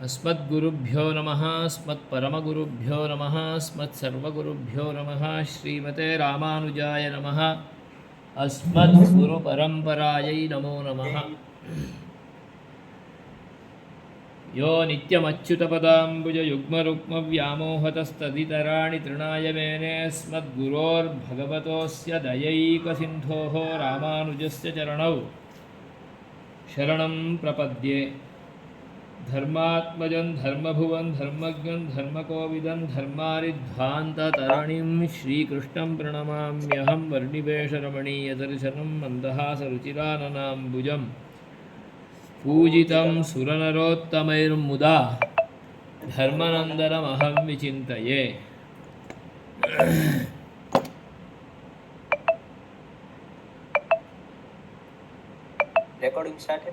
अस्मद्गुरुभ्यो नमः। अस्मत्परमगुरुभ्यो नमः। अस्मत्सर्वगुरुभ्यो नमः। श्रीमते रामानुजाय नमः। अस्मद्गुरुपरम्परायै नमो नमः। यो नित्यमच्युतपदाम्बुजयुग्मरुक्मव्यामोहतस्तदितराणि तृणाय मेने अस्मद्गुरोर्भगवतोऽस्य दयैकसिन्धोः रामानुजस्य चरणौ शरणं प्रपद्ये। धर्मात्मजं धर्मभुवं धर्मज्ञं धर्मकोविदं धर्मारिध्वान्ततरणिं श्रीकृष्णं प्रणमाम्यहं वर्णिवेशरमणीयदर्शनं मन्दहासरुचिराननाम्बुजं पूजितं सुरनरोत्तमैर्मुदा धर्मनन्दनमहं विचिन्तये। रेकॉर्डिंग स्टार्ट है।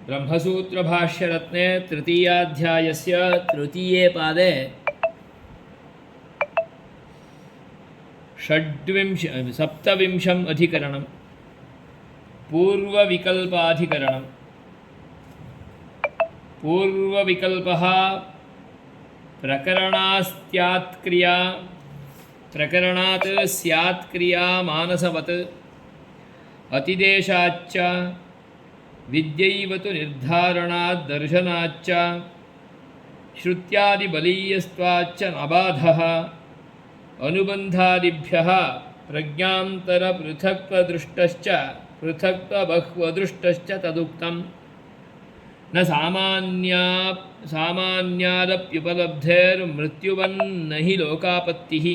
ब्रह्मसूत्रभाष्यरत्ने तृतीयाध्यायस्य तृतीये पादे सप्तविंशम् अधिकरणं पूर्वविकल्पाधिकरणं। पूर्वविकल्पः प्रकरणात् स्यात् क्रिया मानसवत् अतिदेशाच्च विद्यैव तु निर्धारणात् दर्शनाच्च श्रुत्यादिबलीयस्त्वाच्च अबाधः अनुबन्धादिभ्यः प्रज्ञान्तरपृथक्त्वदृष्टश्च पृथक्त्वबह्वदृष्टश्च तदुक्तं न सामान्यादप्युपलब्धेर्मृत्युवन्न हि लोकापत्तिः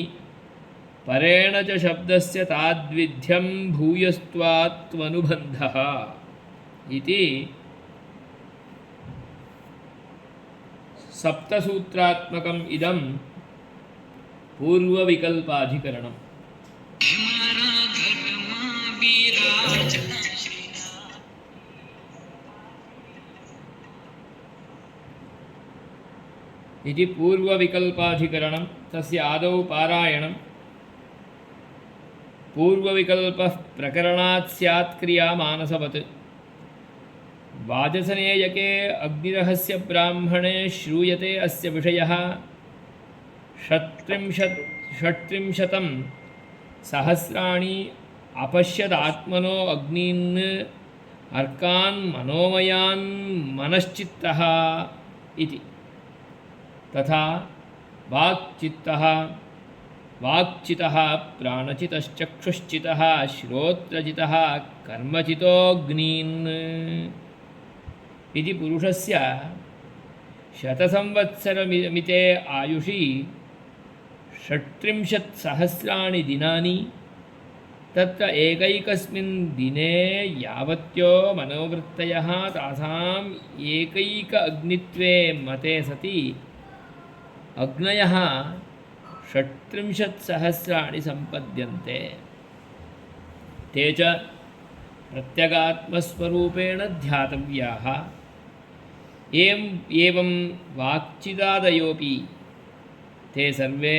परेण च शब्दस्य ताद्विध्यं भूयस्त्वात्त्वनुबन्धः इति सप्तसूत्रात्मकम् इदं पूर्वविकल्पाधिकरणम्। इति पूर्वविकल्पाधिकरणं। तस्य आदौ पारायणं। पूर्वविकल्पः प्रकरणात् स्यात् क्रिया मानसवत्। वाजसनेयके अग्निरहस्य ब्राह्मणे श्रूयते अस्य विषयः षट्त्रिंशतं सहस्राणि अपश्यदात्मनो अग्नीन् अर्कान् मनोमयान् मनश्चित्तः इति। तथा वाक्चितः प्राणचितश्चक्षुश्चितः श्रोत्रचितः कर्मचितोऽग्नीन् इति पुरुषस्य शतसंवत्सरमिते आयुषि 36,000 दिनानि तत्र एकैकस्मिन् दिने यावत्यो मनोवृत्तयः तासाम् एकैक अग्नित्वे मते सति अग्नयः 36,000 सम्पद्यन्ते। ते च प्रत्यगात्मस्वरूपेण ध्यातव्याः। एवं वाक्चिदादयोऽपि ते सर्वे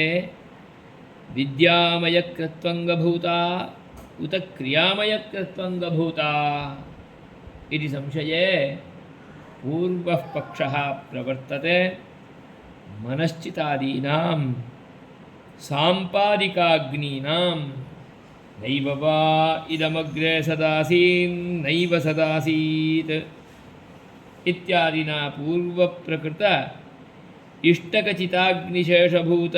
विद्यामयकृत्वङ्गभूता उत क्रियामयकृत्वङ्गभूता इति संशये पूर्वः पक्षः प्रवर्तते। मनश्चितादीनां सांपादिकाग्नीनां नैव वा इदमग्रे सदासीन्नैव सदासीत् इत्यादिना पूर्वप्रकृत इष्टकचिताग्निशेषभूत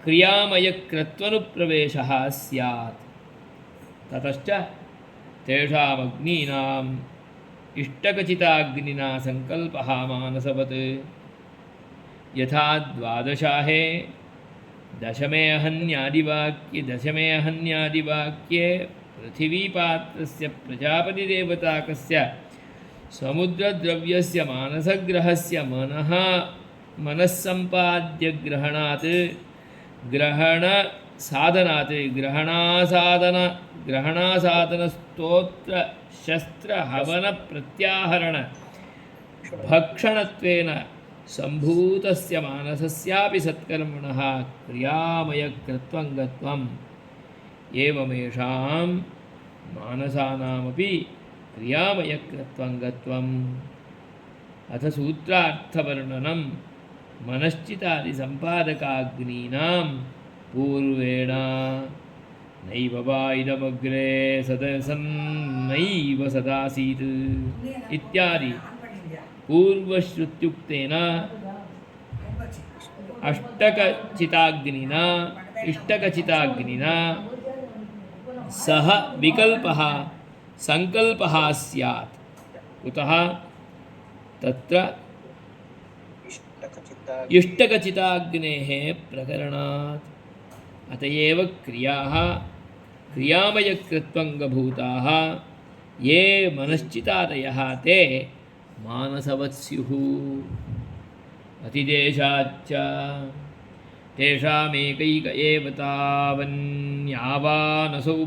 क्रियामयकृत्वनुप्रवेशः स्यात्। ततश्च तेषामग्नीनाम् इष्टकचिताग्निना संकल्पः मानसवत्। यथा द्वादशाहे दशमे अहन्यादिवाक्ये पृथिवीपात्रस्य प्रजापतिदेवताकस्य समुद्रद्रव्यस्य मानसग्रहस्य मनस्सम्पाद्यग्रहणात् ग्रहणासाधनस्तोत्रशस्त्रहवनप्रत्याहरण भक्षणत्वेन सम्भूतस्य मानसस्यापि सत्कर्मणः क्रियामयकृत्वङ्गत्वम् एवमेषां मानसानामपि क्रियामयकृत्वङ्गत्वम्। अथ सूत्रार्थवर्णनं मनश्चितादिसम्पादकाग्नीनां पूर्वेण नैव वा इदमग्रे सदसन्नैव सदासीत् इत्यादि पूर्वश्रुत्युक्तेन इष्टकचिताग्निना सह विकल्पः संकल्पः स्यात्। कुतः? तत्र इष्टकचिताग्नेः प्रकरणात्। अतएव क्रियाः क्रियामयकृत्वङ्गभूताः ये मनश्चितादयः ते मानसवत् स्युः। अतिदेशाच्च तेषामेकैक एव तावन्यावानसौ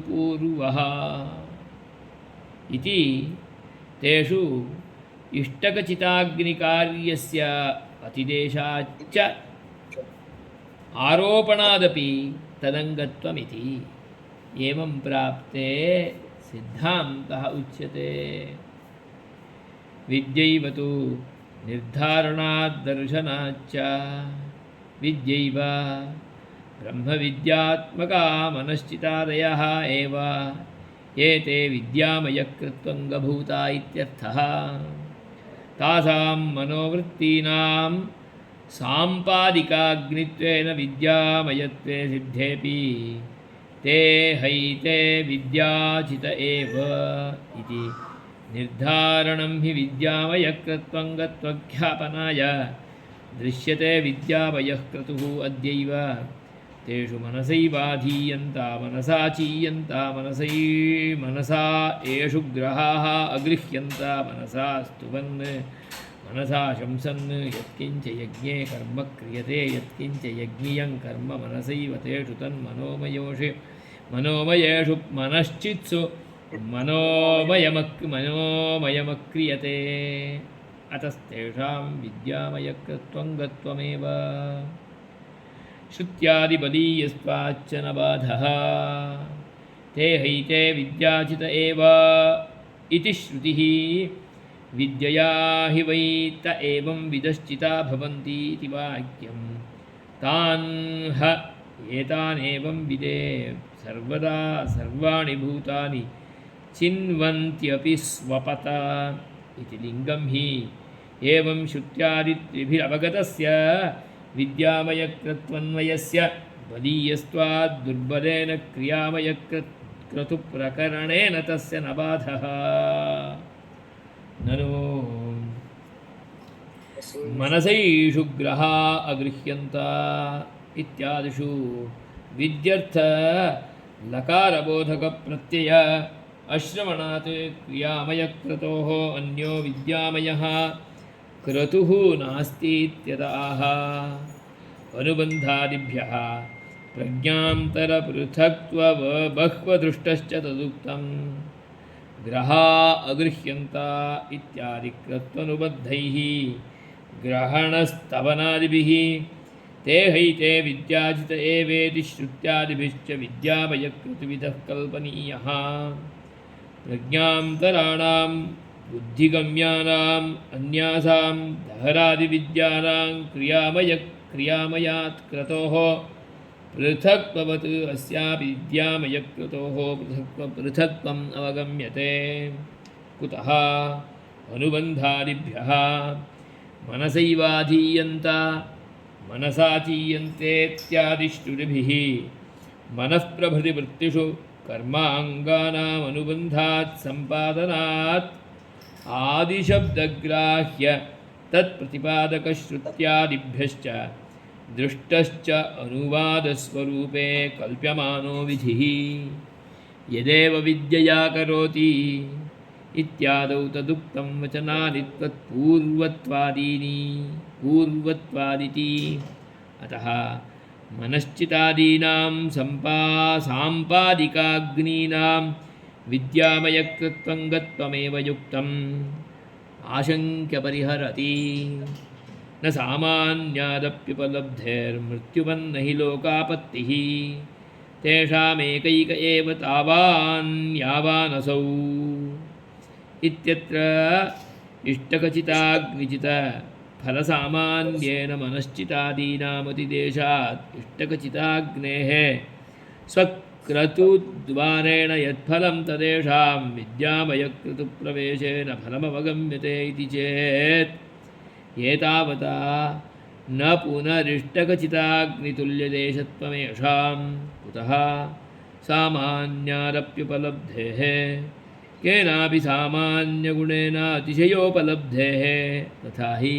पूर्वः इति तेषु इष्टकचिताग्निकार्यस्य अतिदेशाच्च आरोपणादपि तदङ्गत्वमिति। एवं प्राप्ते सिद्धान्तः उच्यते। विद्यैव तु निर्धारणाद्दर्शनाच्च विद्यैव ब्रह्मविद्यात्मका मनश्चितादयः एव एते विद्यामयकृत्वङ्गभूता इत्यर्थः। तासां मनोवृत्तीनां साम्पादिकाग्नित्वेन विद्यामयत्वे सिद्धेपि ते हैते विद्याचित एव इति निर्धारणं हि विद्यामयकृत्वङ्गत्वज्ञापनाय दृश्यते। विद्यामयः क्रतुः अद्यैव तेषु मनसैवाधीयन्ता मनसा चीयन्ता मनसा एषु ग्रहाः अगृह्यन्ता मनसा स्तुवन् मनसा शंसन् यत्किञ्च यज्ञे कर्म क्रियते यत्किञ्च यज्ञियं कर्म मनसैव तेषु मनोमयेषु मनश्चित्सु मनोमयमक्रियते। अतस्तेषां विद्यामयकृत्वङ्गत्वमेव। श्रुत्यादिबलीयस्त्वाच्च न बाधः ते हैते विद्याचित एव इति श्रुतिः। विद्यया हि वै त एवं विदश्चिता भवन्ति इति वाक्यं। तान् ह एतानेवं विदे सर्वदा सर्वाणि भूतानि चिन्वन्त्यपि स्वपत इति लिङ्गं हि। एवं श्रुत्यादित्रिभिरवगतस्य विद्यामयकृत्वन्वयस्य बलीयस्त्वाद् दुर्बलेन क्रियामयक्रतुप्रकरणेन तस्य न बाधः। ननु मनसैषु ग्रहा अगृह्यन्त इत्यादिषु विद्यर्थ लकारबोधकप्रत्यय अश्रवणात् क्रियामयक्रतोः अन्यो विद्यामयः क्रतुः नास्तीत्यतः। अनुबन्धादिभ्यः प्रज्ञान्तरपृथक्त्वबह्वदृष्टश्च तदुक्तं। ग्रहा अगृह्यन्त इत्यादि कृत्वनुबद्धैः ग्रहणस्तवनादिभिः ते हैते विद्याचित एवेति श्रुत्यादिभिश्च विद्यामयकृतविधः कल्पनीयः। प्रज्ञान्तराणां बुद्धिगम्यानाम् अन्यासां दहरादिविद्यानां क्रियामयात् क्रतोः पृथक्त्ववत् अस्यापि विद्यामयक्रतोः पृथक्त्वम् अवगम्यते। कुतः? अनुबन्धादिभ्यः मनसैवाधीयन्त मनसा चीयन्तेत्यादिश्रुतिभिः मनःप्रभृतिवृत्तिषु कर्माङ्गानाम् अनुबन्धात् सम्पादनात् आदिशब्दग्राह्य तत्प्रतिपादकश्रुत्यादिभ्यश्च दृष्टश्च अनुवादस्वरूपे कल्प्यमानो विधिः यदेव विद्यया करोति इत्यादौ तदुक्तं वचनानि पूर्वत्वादिति। अतः मनश्चितादीनां साम्पादिकाग्नीनां विद्यामयकृत्वङ्गत्वमेव युक्तम् आशङ्क्यपरिहरति। न सामान्यादप्युपलब्धेर्मृत्युवन्न हि लोकापत्तिः तेषामेकैक एव तावान् यावानसौ इत्यत्र इष्टकचिताग्निचित फलसामान्येन मनश्चितादीनामतिदेशात् इष्टकचिताग्नेः स्वक्रतुद्वारेण यत्फलं तदेषां विद्यामयक्रतुप्रवेशेन फलमवगम्यते इति चेत् एतावता न पुनरिष्टकचिताग्नितुल्यदेशत्वमेषां कुतः सामान्यादप्युपलब्धेः केनापि सामान्यगुणेन अतिशयोपलब्धेः तथा हि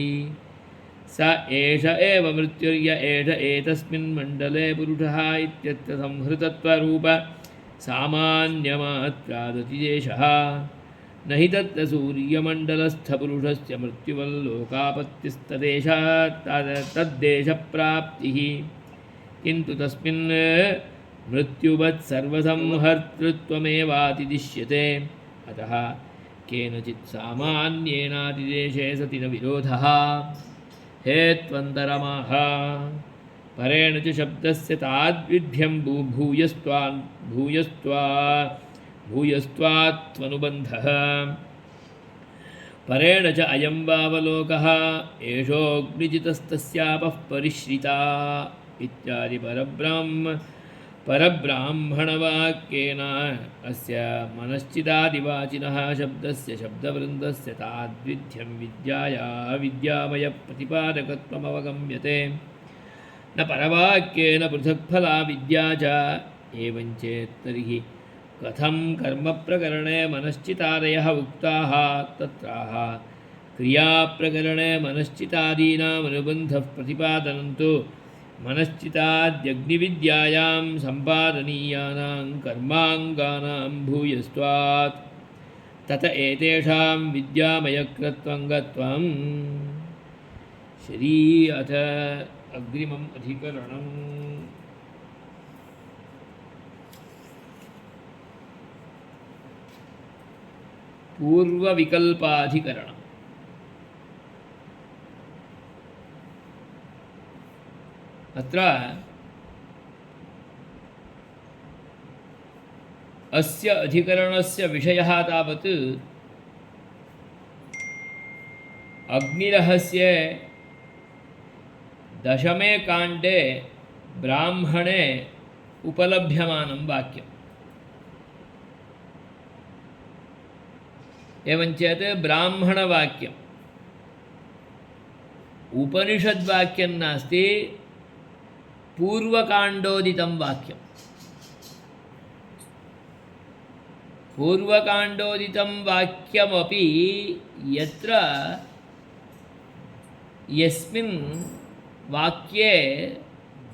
स एष एव मृत्युर्य एष एतस्मिन् मण्डले पुरुषः इत्यत्र संहृतत्वरूप सामान्यमात्रादतिदेशः न हि तत्र सूर्यमण्डलस्थपुरुषस्य मृत्युवल्लोकापत्तिस्तदेशात् तद्देशप्राप्तिः किन्तु तस्मिन् मृत्युवत् सर्वसंहर्तृत्वमेवातिदिश्यते अतः केनचित् सामान्येनातिदेशे सति न विरोधः हेत्वन्तरमाह परेण च शब्दस्य ताद्विध्यं भूयस्त्वात्वनुबन्धः परेण च अयं वावलोकः एषोऽग्निजितस्तस्यापः परिश्रिता इत्यादि परब्राह्मणवाक्येन अस्य मनश्चिदादिवाचिनः शब्दस्य शब्दवृन्दस्य ताद्विध्यं विद्याया विद्यामयप्रतिपादकत्वमवगम्यते न परवाक्येन पृथक्फला विद्या च एवञ्चेत् तर्हि कथं कर्मप्रकरणे मनश्चितादयः उक्ताः तत्राह क्रियाप्रकरणे मनश्चितादीनामनुबन्धः प्रतिपादनं तु मनश्चिताद्यग्निविद्यायां सम्पादनीयानां कर्माङ्गानां भूयस्त्वात् तत एतेषां विद्यामयकृत्वं श्री अथ अग्रिमम् अधिकरणम् पूर्वविकल्पाधिकरणम् अत्र अस्य अधिकरणस्य विषयः तावत् अग्निरहस्ये दशमे काण्डे ब्राह्मणे उपलभ्यमानं वाक्यम् एवञ्चेत् ब्राह्मणवाक्यम् उपनिषद्वाक्यं नास्ति पूर्वकाण्डोदितं वाक्यं पूर्वकाण्डोदितं वाक्यमपि यत्र यस्मिन् वाक्ये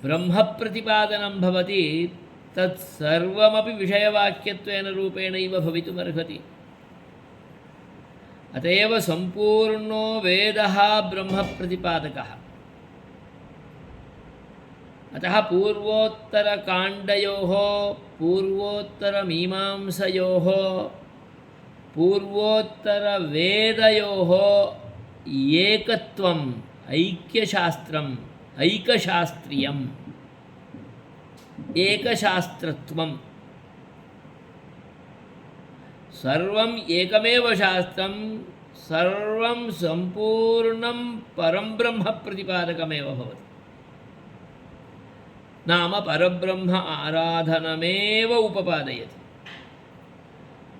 ब्रह्मप्रतिपादनं भवति तत्सर्वमपि विषयवाक्यत्वेन रूपेणैव भवितुमर्हति अत एव सम्पूर्णो वेदः ब्रह्मप्रतिपादकः अतः पूर्वोत्तरकाण्डयोः पूर्वोत्तरमीमांसयोः पूर्वोत्तरवेदयोः एकत्वम् ऐक्यशास्त्रम् ऐकशास्त्रीयम् एकशास्त्रत्वं सर्वम् एकमेव शास्त्रं सर्वं सम्पूर्णं परं ब्रह्म प्रतिपादकमेव भवति नाम परब्रह्म आराधनमेव उपपादयति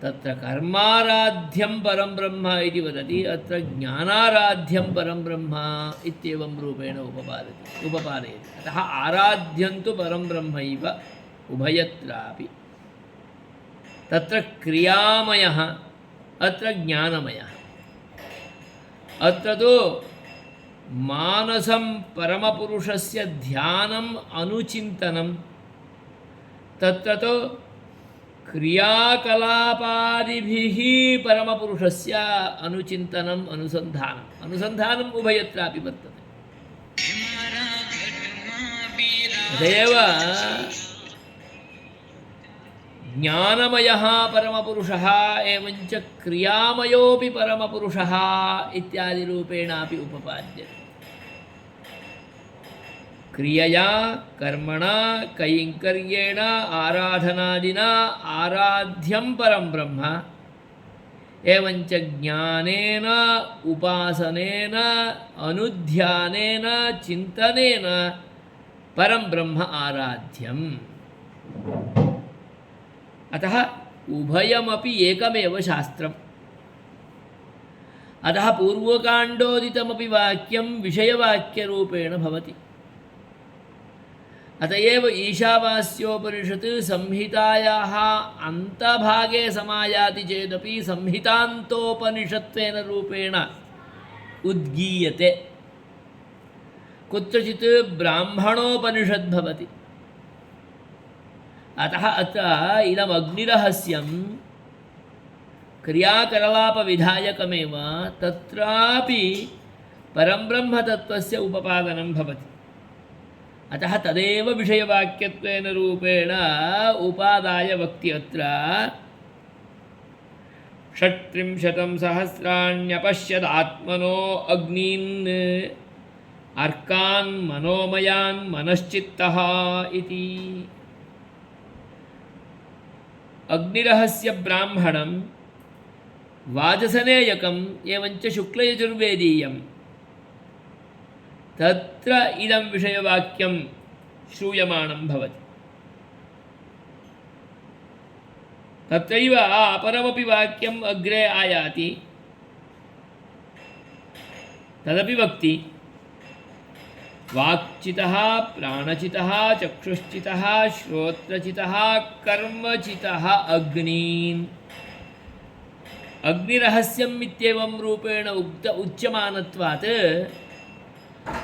तत्र कर्माराध्यं परं ब्रह्म इति वदति अत्र ज्ञानाराध्यं परं ब्रह्म इत्येवं रूपेण उपपादयति अतः आराध्यं तु परं ब्रह्मैव उभयत्रापि तत्र क्रियामयः अत्र ज्ञानमयः अत्र तु मानसं परमपुरुषस्य ध्यानम् अनुचिन्तनं तत्र तु क्रियाकलापादिभिः परमपुरुषस्य अनुचिन्तनम् अनुसन्धानम् उभयत्रापि वर्तते तदेव ज्ञानमयः परमपुरुषः एवञ्च क्रियामयोऽपि परमपुरुषः इत्यादिरूपेणापि उपपाद्यते क्रियया कर्मणा कैङ्कर्येण आराधनादिना आराध्यं परं ब्रह्म एवञ्च ज्ञानेन उपासनेन अनुध्यानेन चिन्तनेन परं ब्रह्म आराध्यम्। अतः उभयमपि एकमेव शास्त्रम्। अतः पूर्वकाण्डोदितमपि वाक्यं विषयवाक्यरूपेण भवति। अतएव ईशावास्योपनिषत् संहितायाः अन्तभागे समायाति चेदपि संहितान्तोपनिषत्वेन रूपेण उद्गीयते। कुत्रचित् ब्राह्मणोपनिषद् भवति। अतः अत्र इदम् अग्निरहस्यं क्रियाकलापविधायकमेव, तत्रापि परब्रह्मतत्त्वस्य उपपादनं भवति। अतः तदेव विषयवाक्यत्वेन रूपेण उपादाय वक्ति। अत्र 36 सहस्राण्यपश्यदात्मनो अग्नीन् अर्कान् मनोमयान् मनश्चित्तः इति। अग्निरहस्य ब्राह्मणं वाजसनेयकम् एवञ्च शुक्लयजुर्वेदीयं, तत्र इदं विषयवाक्यं श्रूयमाणं भवति। तत्रैव अपरमपि वाक्यम् अग्रे आयाति, तदपि वक्ति। वाक्चितः प्राणचितः चक्षुश्चितः श्रोत्रचितः कर्मचितः अग्नीन्। अग्निरहस्यम् इत्येवं रूपेण उच्यमानत्वात्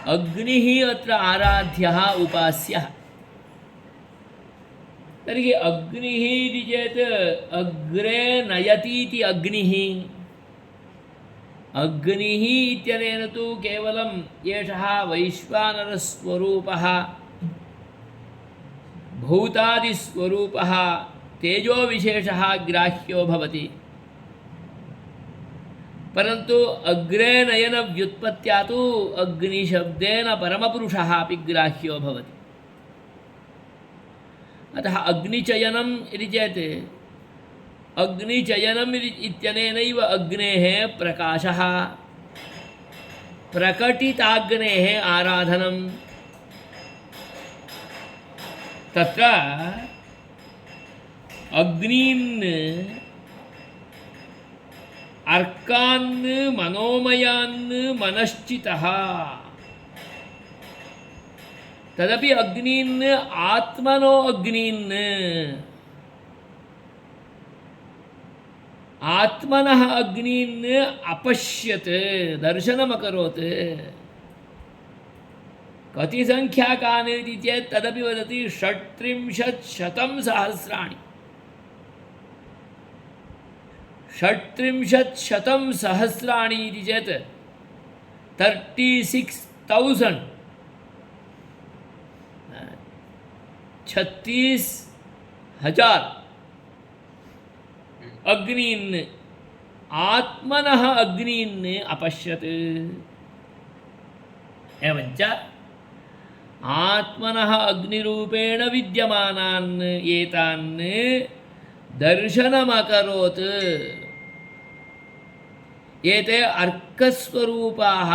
अग्निः अत्र आराध्यः उपास्यः। तर्हि अग्निः इति चेत् अग्रे नयतीति अग्निः। अग्निः इत्यनेन तु केवलं एषः वैश्वानरस्वरूपः भूतादिस्वरूपः तेजोविशेषः ग्राह्यो भवति। परन्तु अग्रे नयन व्युत्पत्त्या तु अग्निशब्देन परमपुरुषः अपि ग्राह्यो भवति। अतः अग्निचयनम् इति चेत् अग्निचयनम् इत्यनेनैव अग्नेः प्रकाशः, प्रकटिताग्नेः आराधनं। तत्र अग्नीन् अर्कान् मनोमयान् मनश्चितः, तदपि अग्नीन् आत्मनो अग्नीन्, आत्मनः अग्नीन् अपश्यत्, दर्शनमकरोत्। कति संख्याकानि इति चेत् तदपि वदति 36 सहस्राणि। 36 सहस्राणि इति चेत् 36,000, 36,000 अग्नीन् आत्मनः अग्नीन् अपश्यत्। एवञ्च आत्मनः अग्निरूपेण विद्यमानान् एतान् दर्शनमकरोत्। एते अर्कस्वरूपाः,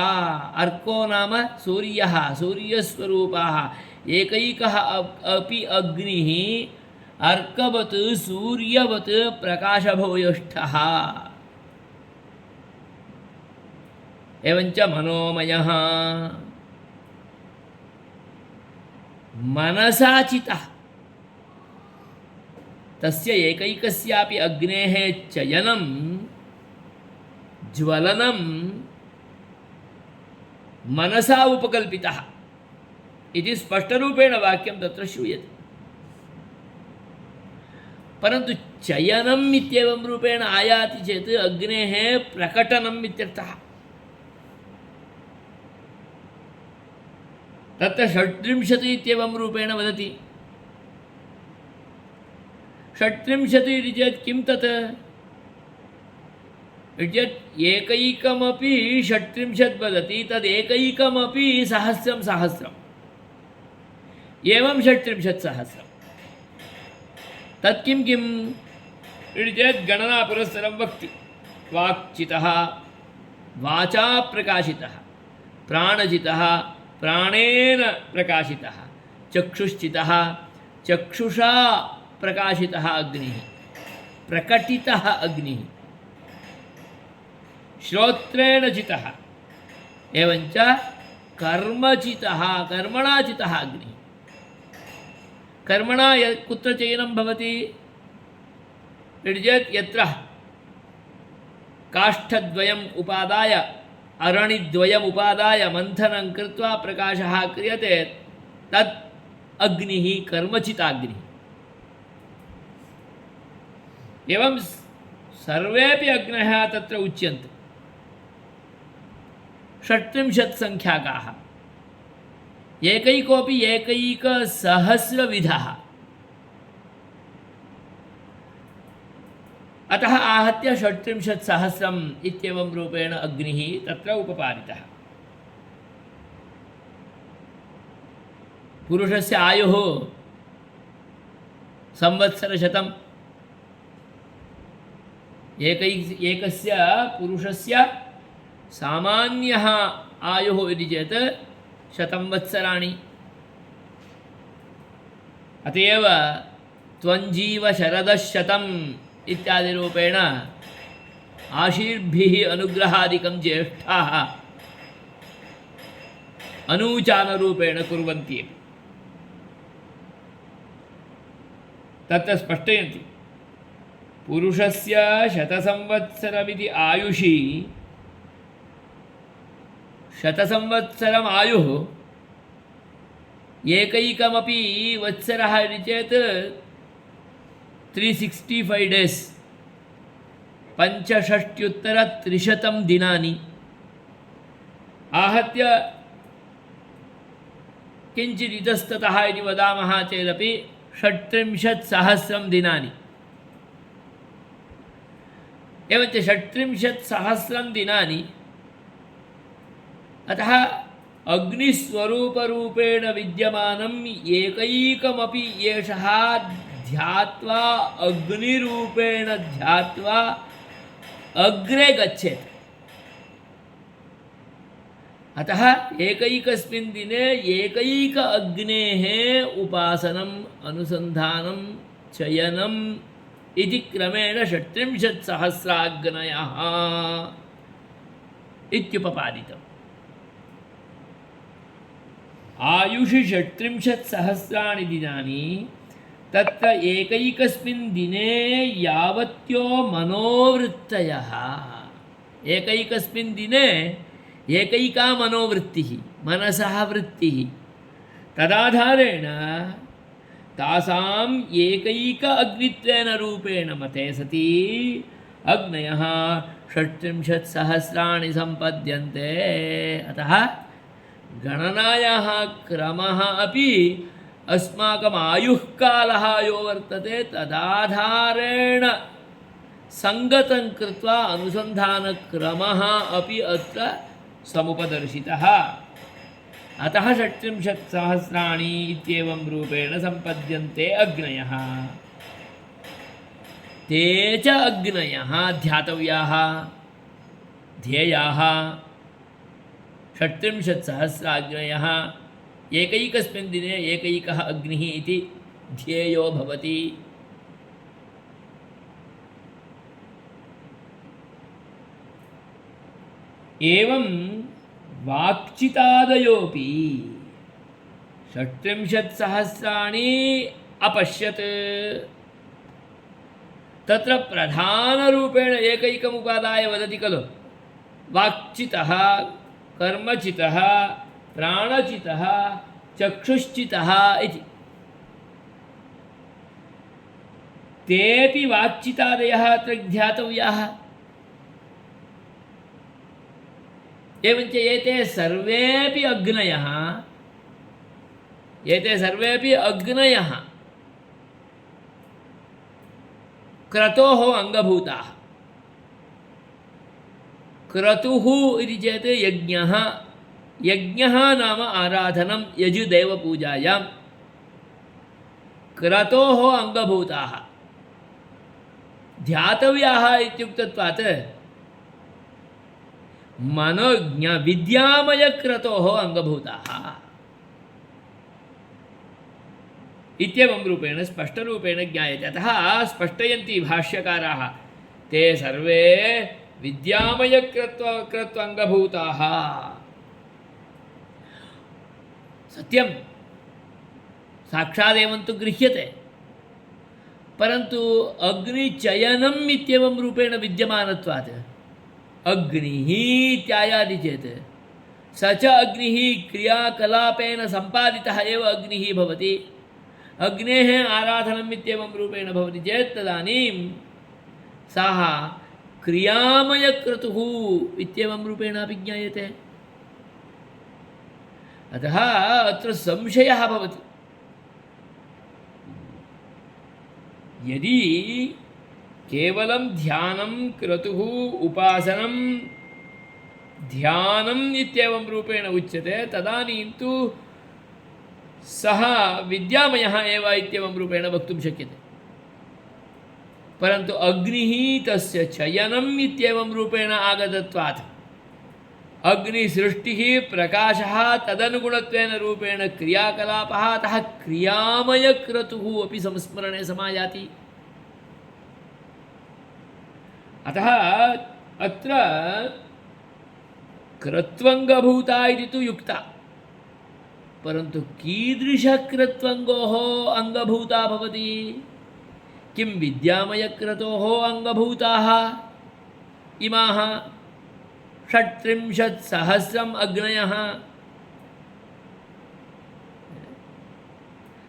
अर्को नाम सूर्यः, सूर्यस्वरूपाः। एकैकः अपि अग्निः अर्कवत् सूर्यवत् प्रकाशभूयिष्ठः। एवञ्च मनोमयः, मनसा चितः। तस्य एकैकस्यापि अग्नेः चयनं ज्वलनं मनसा उपकल्पितः इति स्पष्टरूपेण वाक्यं तत्र श्रूयते। परन्तु चयनम् इत्येवं रूपेण आयाति चेत् अग्नेः प्रकटनम् इत्यर्थः। तत्र 36 इत्येवं रूपेण वदति। 36 इति चेत् किं तत् इति चेत् एकैकमपि 36 वदति, तदेकैकमपि सहस्रं सहस्रं। एवं 37,000 तत् किं किम् इति चेत् गणनापुरस्सरं वक्ति वाक्चितः वाचा प्रकाशितः प्राणजितः प्राणेन प्रकाशितः चक्षुश्चितः चक्षुषा प्रकाशितः अग्निः प्रकटितः अग्निः श्रोत्रेण जितः एवञ्च कर्मचितः कर्मणा चितः अग्निः कर्मणा कुत्र चयनं भवति इति चेत् यत्र काष्ठद्वयम् उपादाय अरणिद्वयम् उपादाय मन्थनं कृत्वा प्रकाशः क्रियते तत् अग्निः कर्मचिताग्निः एवं सर्वेपि अग्नयः तत्र उच्यन्ते 37 संख्याकाः एकैकोपि एकैकसहस्रविधः अतः आहत्य 37,000 इत्येवं रूपेण अग्निः तत्र उपपादितः पुरुषस्य आयुः संवत्सरशतम् एकस्य पुरुषस्य सामान्यः आयुः इति चेत् 100 वत्सराणि अत एव त्वञ्जीव शरदशतम् इत्यादिरूपेण आशीर्भिः अनुग्रहादिकं ज्येष्ठाः अनूचानरूपेण कुर्वन्ति तत्र स्पष्टयन्ति पुरुषस्य 100 संवत्सरमिति आयुषि 100 संवत्सरम् आयुः एकैकमपि वत्सरः इति चेत् 365 डेस् 65,300 दिनानि आहत्य किञ्चित् इतस्ततः इति वदामः चेदपि 37,000 दिनानि एवञ्च 37,000 दिनानि अतः अग्निस्वरूपरूपेण विद्यमानम् एकैकमपि एषः ध्यात्वा अग्निरूपेण ध्यात्वा अग्रे गच्छेत् अतः एकैकस्मिन् दिने एकैक अग्नेः उपासनम् अनुसन्धानं चयनम् इति क्रमेण 37,000 इत्युपपादितम् आयुषि 37,000 दिनानि तत्र एकैकस्मिन् दिने यावत्यो मनोवृत्तयः एकैकस्मिन् दिने एकैका मनोवृत्तिः मनसः वृत्तिः तदाधारेण तासाम् एकैक अग्नित्वेन रूपेण मते सति अग्नयः 37,000 सम्पद्यन्ते अतः गणनायाः क्रमः अपि अस्माकम् आयुः कालः यो वर्तते तदाधारेण सङ्गतं कृत्वा अनुसन्धानक्रमः अपि अत्र समुपदर्शितः अतः 37,000 इत्येवं रूपेण सम्पद्यन्ते अग्नयः ते च अग्नयः ध्यातव्याः ध्येयाः 37,000 अग्नयः एकैकस्मिन् दिने एकैकः अग्निः इति ध्येयो भवति एवं वाक्चितादयोपि 37,000 अपश्यत् तत्र प्रधानरूपेण एकैकमुपादाय वदति खलु वाक्चितः कर्मचितः प्राणचितः चक्षुश्चितः इति तेऽपि वाक्चितादयः अत्र ध्यातव्याः एवञ्च एते सर्वेऽपि अग्नयः क्रतोः अङ्गभूताः क्रतुः इति चेत् यज्ञः नाम आराधनं यजुदेवपूजायां क्रतोः अङ्गभूताः ध्यातव्याः इत्युक्तत्वात् विद्यामयक्रतोः अङ्गभूताः इत्येवं रूपेण स्पष्टरूपेण ज्ञायते। अतः स्पष्टयन्ति भाष्यकाराः ते सर्वे विद्यामयकृत्वाङ्गभूताः। सत्यं साक्षादेवं तु गृह्यते, परन्तु अग्निचयनम् इत्येवं रूपेण विद्यमानत्वात् अग्निः इत्यायाति चेत् स च अग्निः क्रियाकलापेन सम्पादितः एव अग्निः भवति। अग्नेः आराधनम् इत्येवं रूपेण भवति चेत् तदानीं सः क्रियामयक्रतुः इत्येवं रूपेणापि ज्ञायते। अतः अत्र संशयः भवति। यदि केवलं ध्यानं क्रतुः उपासनं ध्यानम् इत्येवं रूपेण उच्यते तदानीं तु सः विद्यामयः एव इत्येवं रूपेण वक्तुं शक्यते। परन्तु अग्निः तस्य चयनम् इत्येवं रूपेण आगतत्वात् अग्निसृष्टिः प्रकाशः तदनुगुणत्वेन रूपेण क्रियाकलापः, अतः क्रियामयक्रतुः अपि संस्मरणे समायाति। अतः अत्र कृत्वङ्गभूता इति तु युक्ता, परन्तु कीदृशकृत्वङ्गोः अङ्गभूता भवति? किं विद्यामयक्रतोः अङ्गभूताः इमाः 36,000 अग्नयः?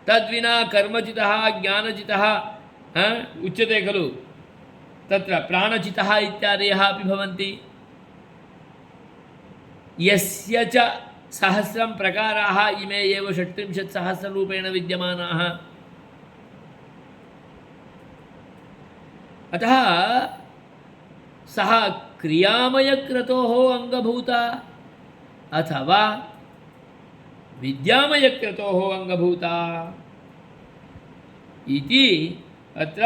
तद्विना कर्मचितः ज्ञानचितः उच्यते खलु, तत्र प्राणचितः इत्यादयः अपि भवन्ति। यस्य च 1,000 प्रकाराः इमे एव 36,000 रूपेण विद्यमानाः। अतः सः क्रियामयक्रतोः अङ्गभूता अथवा विद्यामयक्रतोः अङ्गभूता इति अत्र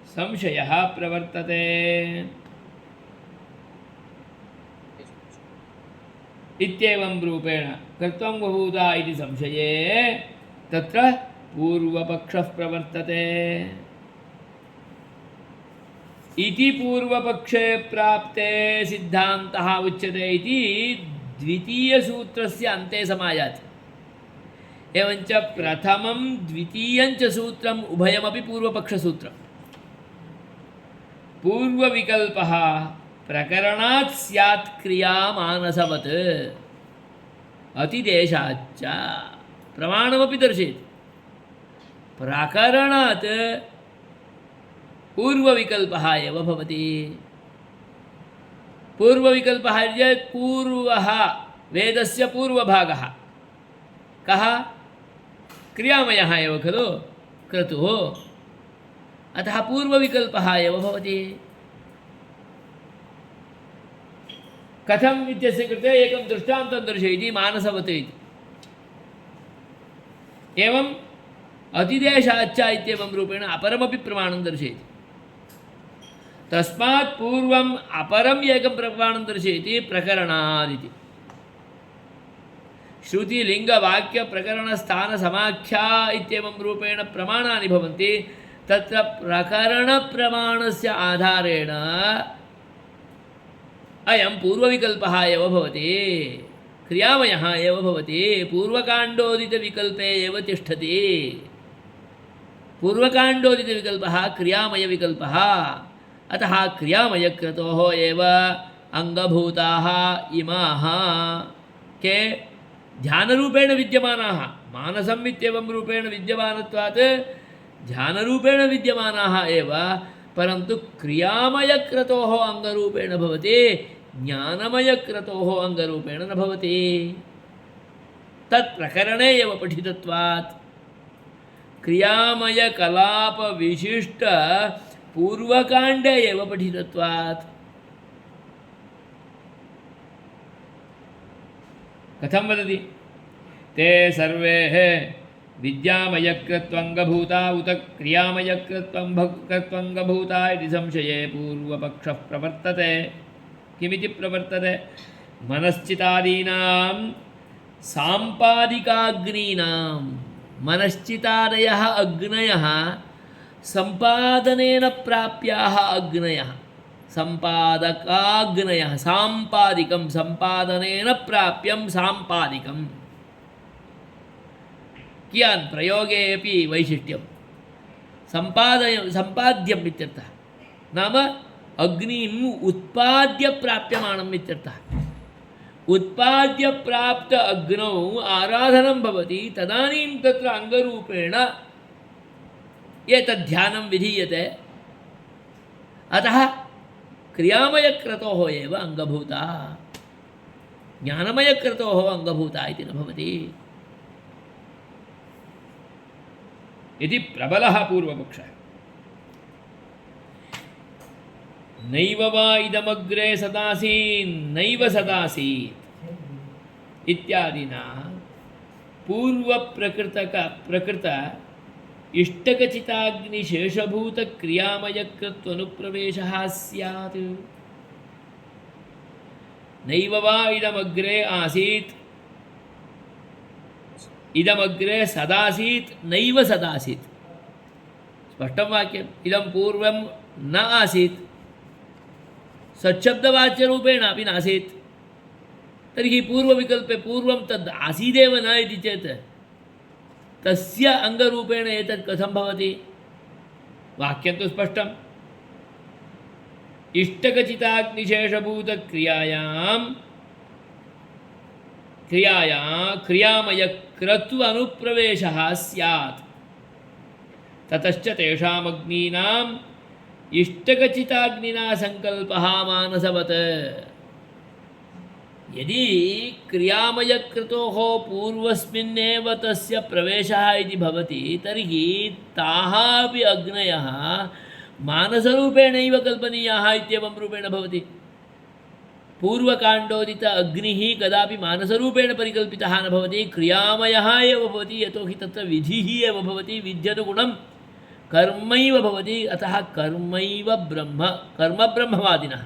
संशयः प्रवर्तते। इत्येवं रूपेण कर्तव्यभूता इति संशये तत्र पूर्वपक्षः प्रवर्तते। इति पूर्वपक्षे प्राप्ते सिद्धान्तः उच्यते इति द्वितीयसूत्रस्य अन्ते समायाति। एवञ्च प्रथमं द्वितीयञ्च सूत्रम् उभयमपि पूर्वपक्षसूत्रम्। पूर्वविकल्पः प्रकरणात् स्यात् क्रिया मानसवत् अतिदेशाच्च प्रमाणमपि दर्शयति। प्रकरणात् पूर्वविकल्पः एव भवति। पूर्वविकल्पः चेत् पूर्वः वेदस्य पूर्वभागः कः? क्रियामयः एव खलु क्रतुः, अतः पूर्वविकल्पः एव भवति। कथम् इत्यस्य कृते एकं दृष्टान्तं दर्शयति मानसवत् इति। एवम् अतिदेशाच्च इत्येवं रूपेण अपरमपि प्रमाणं दर्शयति। तस्मात् पूर्वम् अपरम् एकं प्रमाणं दर्शयति प्रकरणादिति। श्रुतिलिङ्गवाक्यप्रकरणस्थानसमाख्या इत्येवं रूपेण प्रमाणानि भवन्ति। तत्र प्रकरणप्रमाणस्य आधारेण अयं पूर्वविकल्पः एव भवति, क्रियामयः एव भवति। पूर्वकाण्डोदितविकल्पे एव तिष्ठति। पूर्वकाण्डोदितविकल्पः क्रियामयविकल्पः, अतः क्रियामयक्रतोः एव अङ्गभूताः इमाः के ध्यानरूपेण विद्यमानाः। मानसम् इत्येवं रूपेण विद्यमानत्वात् ध्यानरूपेण विद्यमानाः एव, परन्तु क्रियामयक्रतोः अङ्गरूपेण भवति, ज्ञानमयक्रतोः अङ्गरूपेण न भवति। तत्प्रकरणे एव पठितत्वात् क्रियामयकलापविशिष्ट पूर्वकाण्डे एव पठितत्वात् कथं वदति? ते सर्वे विद्यामयकृत्वङ्गभूता उत क्रियामयकृत्वङ्गभूता इति संशये पूर्वपक्षः प्रवर्तते। किमिति प्रवर्तते? मनश्चितादीनां सांपादिकाग्नीनां, मनश्चितादयः अग्नयः संपादनेन प्राप्याः अग्नयः, संपादकाग्नयः, सांपादिकं संपादनेन प्राप्यं सांपादिकं। कियान् प्रयोगे अपि वैशिष्ट्यं, संपाद्यम् इत्यर्थः, नाम अग्निम् उत्पाद्य प्राप्यमाणम् इत्यर्थः। उत्पाद्य प्राप्त अग्नौ आराधनं भवति, तदानीं तत्र अङ्गरूपेण एतद्ध्यानं विधीयते। अतः क्रियामयक्रतोः एव अङ्गभूता, ज्ञानमयक्रतोः अङ्गभूता इति न भवति इति प्रबलः पूर्वपक्षः। नैव वा इदमग्रे सदासीन् नैव सदासीत् इत्यादिना पूर्वप्रकृत इष्टकचिताग्निशेषभूतक्रियामयकृत्वनुप्रवेशः स्यात्। नैव वा इदमग्रे आसीत्, इदमग्रे सदासीत् नैव सदासीत्, स्पष्टं वाक्यम्। इदं पूर्वं न आसीत्, सच्छब्दवाच्यरूपेणापि नासीत्, तर्हि पूर्वविकल्पे पूर्वं तद् आसीदेव न इति चेत् तस्य अङ्गरूपेण एतत् कथं भवति? वाक्यं तु स्पष्टम्। इष्टकचिताग्निशेषभूतक्रियायां क्रियामयक्रत्व अनुप्रवेशः स्यात्। ततश्च तेषामग्नीनाम् इष्टकचिताग्निना संकल्पः मानसवत्। यदि क्रियामयकृतोः पूर्वस्मिन्नेव तस्य प्रवेशः इति भवति, तर्हि ताः अपि अग्नयः मानसरूपेणैव कल्पनीयाः इत्येवं रूपेण भवति। पूर्वकाण्डोदित अग्निः कदापि मानसरूपेण परिकल्पितः न भवति, क्रियामयः एव भवति। यतोहि तत्र विधिः एव भवति, विध्यनुगुणं कर्मैव भवति। अतः कर्मैव ब्रह्म, कर्मब्रह्मवादिनः।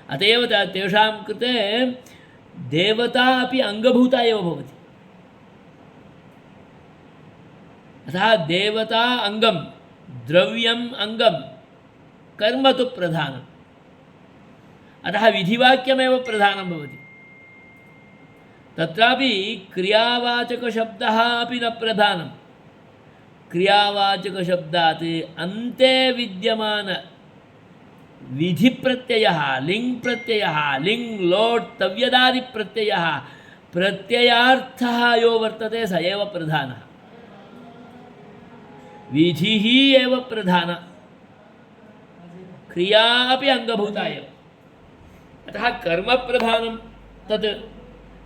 अत एव तेषां कृते देवता अपि अङ्गभूता एव भवति। अतः देवता अङ्गं, द्रव्यम् अङ्गं, कर्म तु प्रधानम्। अतः विधिवाक्यमेव प्रधानं भवति। तत्रापि क्रियावाचकशब्दः अपि न प्रधानं। क्रियावाचकशब्दात् अन्ते विद्यमान विधिप्रत्ययः, लिङ् प्रत्ययः, लिङ् लोट् तव्यदादिप्रत्ययः, प्रत्ययार्थः यो वर्तते स एव प्रधानः। विधिः एव प्रधान, क्रिया अपि अङ्गभूता एव। अतः कर्मप्रधानं तत्।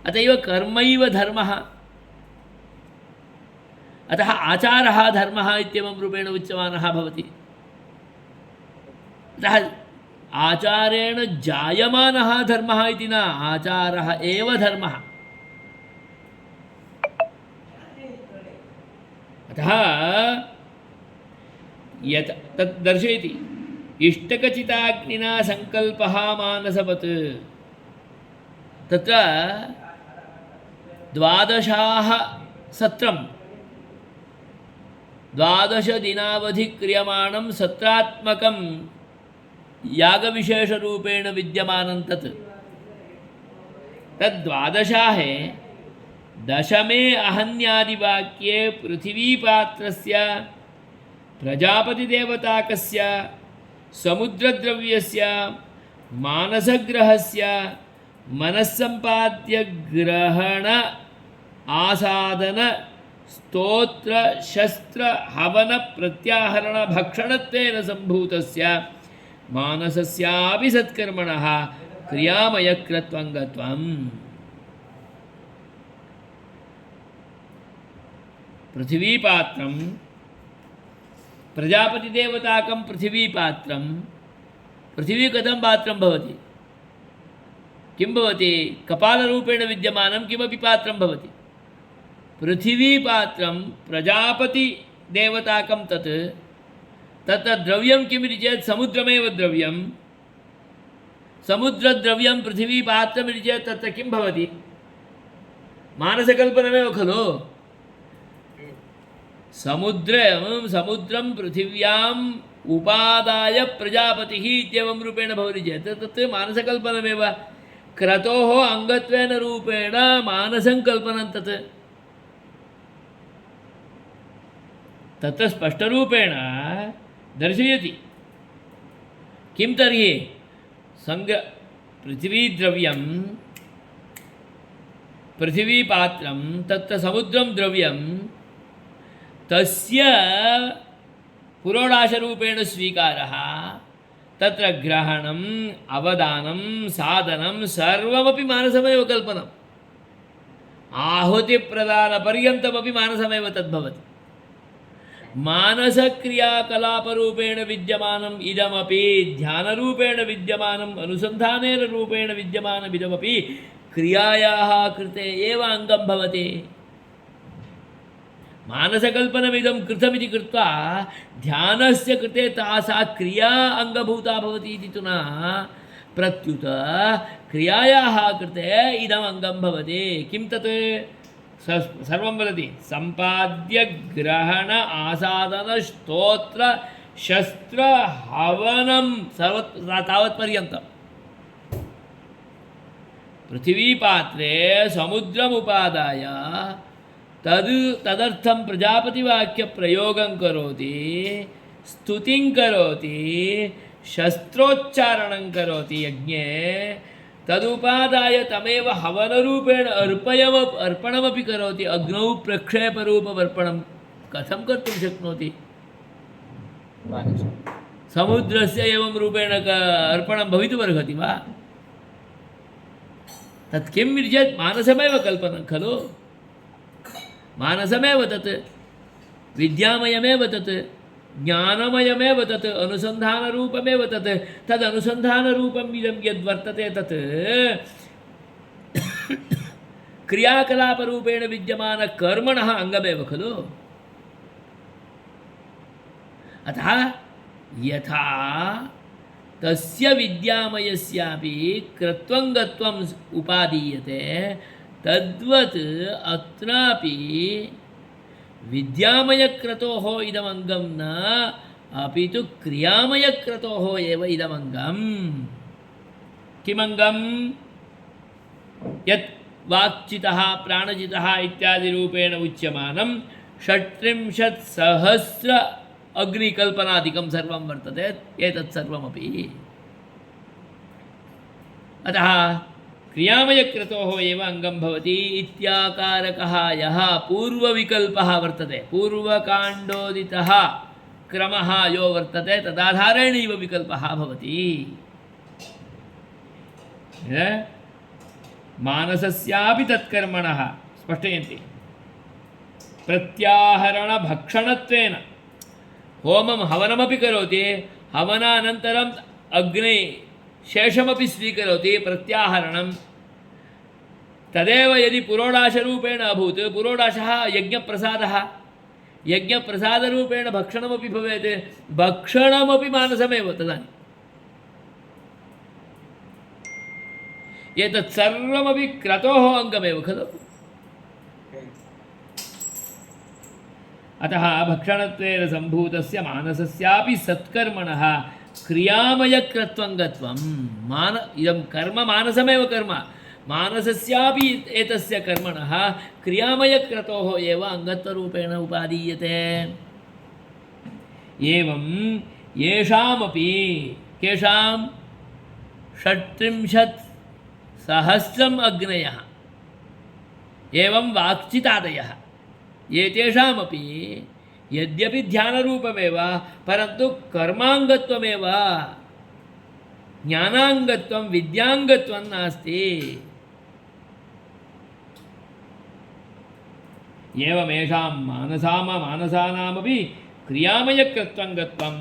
अतएव कर्मैव धर्मः। अतः आचारः धर्मः इत्येवं रूपेण उच्यमानः भवति। अतः आचारेण जायमानः धर्मः इति न, आचारः एव धर्मः। अतः यत् तत् दर्शयति इष्टकचिताग्निना संकल्पः मानसवत्। तत्र 12 सत्रं 12 दिनावधि क्रियमाणं सत्रात्मकं यागविशेषरूपेण विद्यमानं तत् 12 दशमे अहन्यादिवाक्ये पृथिवीपात्रस्य, प्रजापतिदेवताकस्य, समुद्रद्रव्यस्य, मानसग्रहस्य, मनस्सम्पाद्य ग्रहण आसादन स्तोत्र शस्त्र हवन प्रत्याहरण भक्षणत्वेन सम्भूतस्य मानसस्यापि सत्कर्मणः क्रियामयकृत्वङ्गत्वम्। पृथिवीपात्रं, प्रजापतिदेवताकं पृथिवीपात्रं, पृथिवी कथं पात्रं भवति? किं भवति? कपालरूपेण विद्यमानं किमपि पात्रं भवति। पृथिवीपात्रं प्रजापतिदेवताकं तत् तत्र द्रव्यं किमिति चेत् समुद्रमेव द्रव्यं समुद्रद्रव्यं पृथिवीपात्रमिति चेत् तत्र किं भवति मानसकल्पनमेव खलु समुद्रं पृथिव्याम् उपादाय प्रजापतिः इत्येवं रूपेण भवति चेत् तत् मानसकल्पनमेव क्रतोः अङ्गत्वेन रूपेण मानसङ्कल्पनं तत् तत्र स्पष्टरूपेण दर्शयति किं तर्हि पृथिवीद्रव्यं पृथिवीपात्रं तत्र समुद्रं द्रव्यं तस्य पुरोडाशरूपेण स्वीकारः तत्र ग्रहणम् अवदानं साधनं सर्वमपि मानसमेव कल्पनम् आहुतिप्रदानपर्यन्तमपि मानसमेव तद्भवति मानसक्रियाकलापरूपेण विद्यमानम् इदमपि ध्यानरूपेण विद्यमानम् अनुसन्धानेन रूपेण विद्यमानमिदमपि क्रियायाः कृते एव अङ्गं भवति मानसकल्पनमिदं कृतमिति कृत्वा ध्यानस्य कृते सा क्रिया अङ्गभूता भवति इति तु न प्रत्युत क्रियायाः कृते इदम् अङ्गं भवति किं तत् सर्वं वदति सम्पाद्य ग्रहण आसादन स्तोत्र शस्त्र हवनं तावत्पर्यन्तं पृथिवीपात्रे समुद्रमुपादाय तदर्थं प्रजापतिवाक्यप्रयोगं करोति स्तुतिं करोति शस्त्रोच्चारणं करोति यज्ञे तदुपादाय तमेव हवनरूपेण अर्पणमपि करोति अग्नौ प्रक्षेपरूपमर्पणं कथं कर्तुं शक्नोति समुद्रस्य एवं रूपेण अर्पणं भवितुमर्हति वा तत् किं इति चेत् मानसमेव कल्पनं खलु मानसमेव तत् विद्यामयमेव तत् ज्ञानमयमेव तत् अनुसन्धानरूपमेव तत् तदनुसन्धानरूपम् इदं यद्वर्तते तत् क्रियाकलापरूपेण विद्यमानकर्मणः अङ्गमेव खलु अतः यथा तस्य विद्यामयस्यापि कृत्वङ्गत्वम् उपादीयते तद्वत् अत्रापि विद्यामयक्रतोः इदमङ्गं न अपि तु क्रियामयक्रतोः एव इदमङ्गम् किमङ्गं यत् वाक्चितः प्राणजितः इत्यादिरूपेण उच्यमानं 37,000 अग्निकल्पनादिकं सर्वं वर्तते एतत् सर्वमपि अतः क्रियामयक्रतोः एव अङ्गं भवति इत्याकारकः यः पूर्वविकल्पः वर्तते पूर्वकाण्डोदितः क्रमः यो वर्तते तदाधारेणैव विकल्पः भवति मानसस्यापि तत्कर्मणः स्पष्टयन्ति प्रत्याहरणभक्षणत्वेन होमं हवनमपि करोति हवनानन्तरम् अग्नि शेषमपि स्वीकरोति प्रत्याहरणं तदेव यदि पुरोडाशरूपेण अभूत् पुरोडाशः यज्ञप्रसादः यज्ञप्रसादरूपेण भक्षणमपि भवेत् भक्षणमपि मानसमेव तदानीम् एतत् सर्वमपि क्रतोः अङ्गमेव खलु अतः भक्षणत्वेन सम्भूतस्य मानसस्यापि सत्कर्मणः क्रियामयक्रत्वङ्गत्वं इदं कर्म मानसमेव कर्म मानसस्यापि एतस्य कर्मणः क्रियामयक्रतोः एव अङ्गत्वरूपेण उपादीयते एवं येषामपि केषां 37,000 अग्नयः एवं वाक्चितादयः एतेषामपि यद्यपि ध्यानरूपमेव परन्तु कर्माङ्गत्वमेव ज्ञानाङ्गत्वं विद्याङ्गत्वं नास्ति एवमेषां मानसानामपि क्रियामयकृत्वङ्गत्वं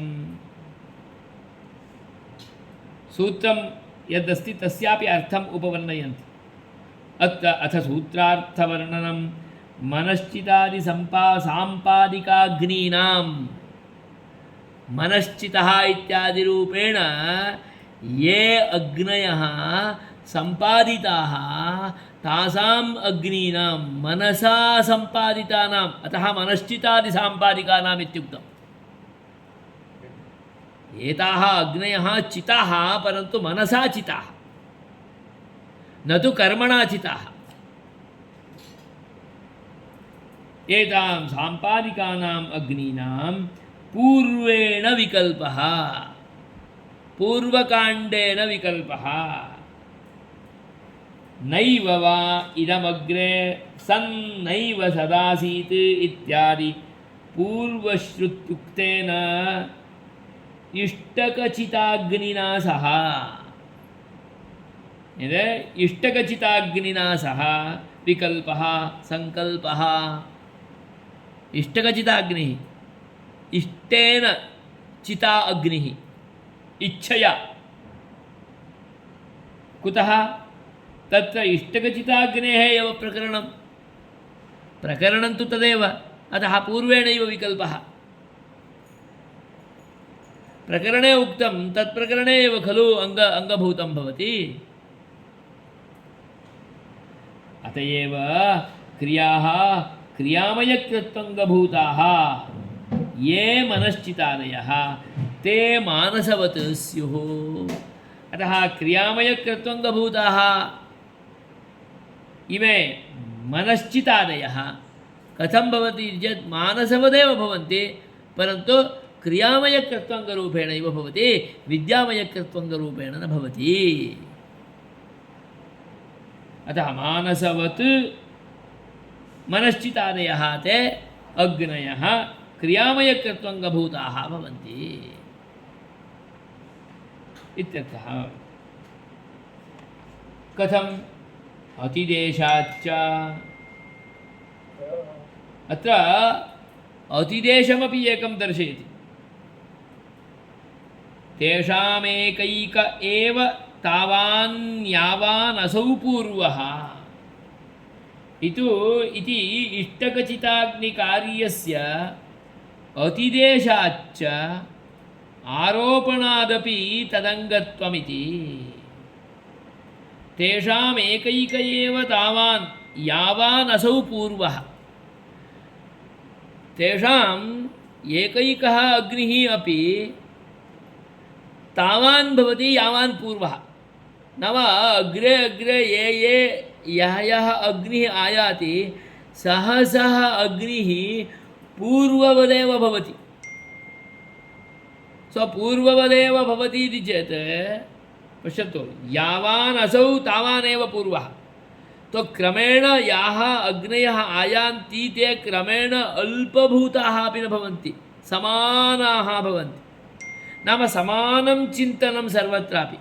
सूत्रं यदस्ति तस्यापि अर्थम् उपवर्णयन्ति अथ सूत्रार्थवर्णनं मनश्चितादि सांपादिकाग्नीनां मनश्चितः इत्यादि रूपेण ये अग्नयः संपादिताः तासाम् अग्नीनां मनसा संपादितानाम् अतः मनश्चितादि सांपादिकानाम् इत्युक्तम्। एताः अग्नयः चिताः परन्तु मनसा चिताः न तु कर्मणा चिताः। एतां सांपादिकानाम् अग्नीनां पूर्वेण विकल्पः पूर्वकाण्डेन विकल्पः नैव वा इदमग्रे सन्नैव सदासीत् इत्यादि पूर्वश्रुत्युक्तेन इष्टकचिताग्निना सह इष्टकचिताग्निना सह विकल्पः संकल्पः। इष्टकचिताग्निः इष्टेन चिता अग्निः इच्छया कुतः तत्र इष्टकचिताग्नेः एव प्रकरणं तु तदेव अतः पूर्वेणैव विकल्पः। प्रकरणे उक्तं तत्प्रकरणे एव खलु अङ्गभूतं भवति। अत एव क्रियाः क्रियामयकृत्वङ्गभूताः ये मनश्चितादयः ते मानसवत् स्युः। अतः क्रियामयकृत्वङ्गभूताः इमे मनश्चितादयः कथं भवति चेत् मानसवदेव भवन्ति परन्तु क्रियामयकृत्वङ्गरूपेणैव भवति विद्यामयकृत्वङ्गरूपेण न भवति। अतः मानसवत् मनश्चितादयः ते अग्नयः क्रियामयकृत्वङ्गभूताः भवन्ति इत्यर्थः। कथम् अतिदेशाच्च अत्र अतिदेशमपि एकं दर्शयति। तेषामेकैक एव तावान् यावान् असौ पूर्वः इति इष्टकचिताग्निकार्यस्य अतिदेशाच्च आरोपणादपि तदङ्गत्वमिति। तेषाम् एकैक एव तावान् यावान् असौ पूर्वः तेषाम् एकैकः अग्निः अपि तावान् भवति यावान् पूर्वः। नाम अग्रे अग्रे यः अग्निः आयाति सः अग्निः पूर्ववदेव भवति। पूर्ववदेव भवति इति चेत् पश्यतु यावान् असौ तावानेव पूर्वः। तो क्रमेण याः अग्नयः आयान्ति ते क्रमेण अल्पभूताः अपि न भवन्ति समानाः भवन्ति। नाम समानं चिन्तनं सर्वत्रापि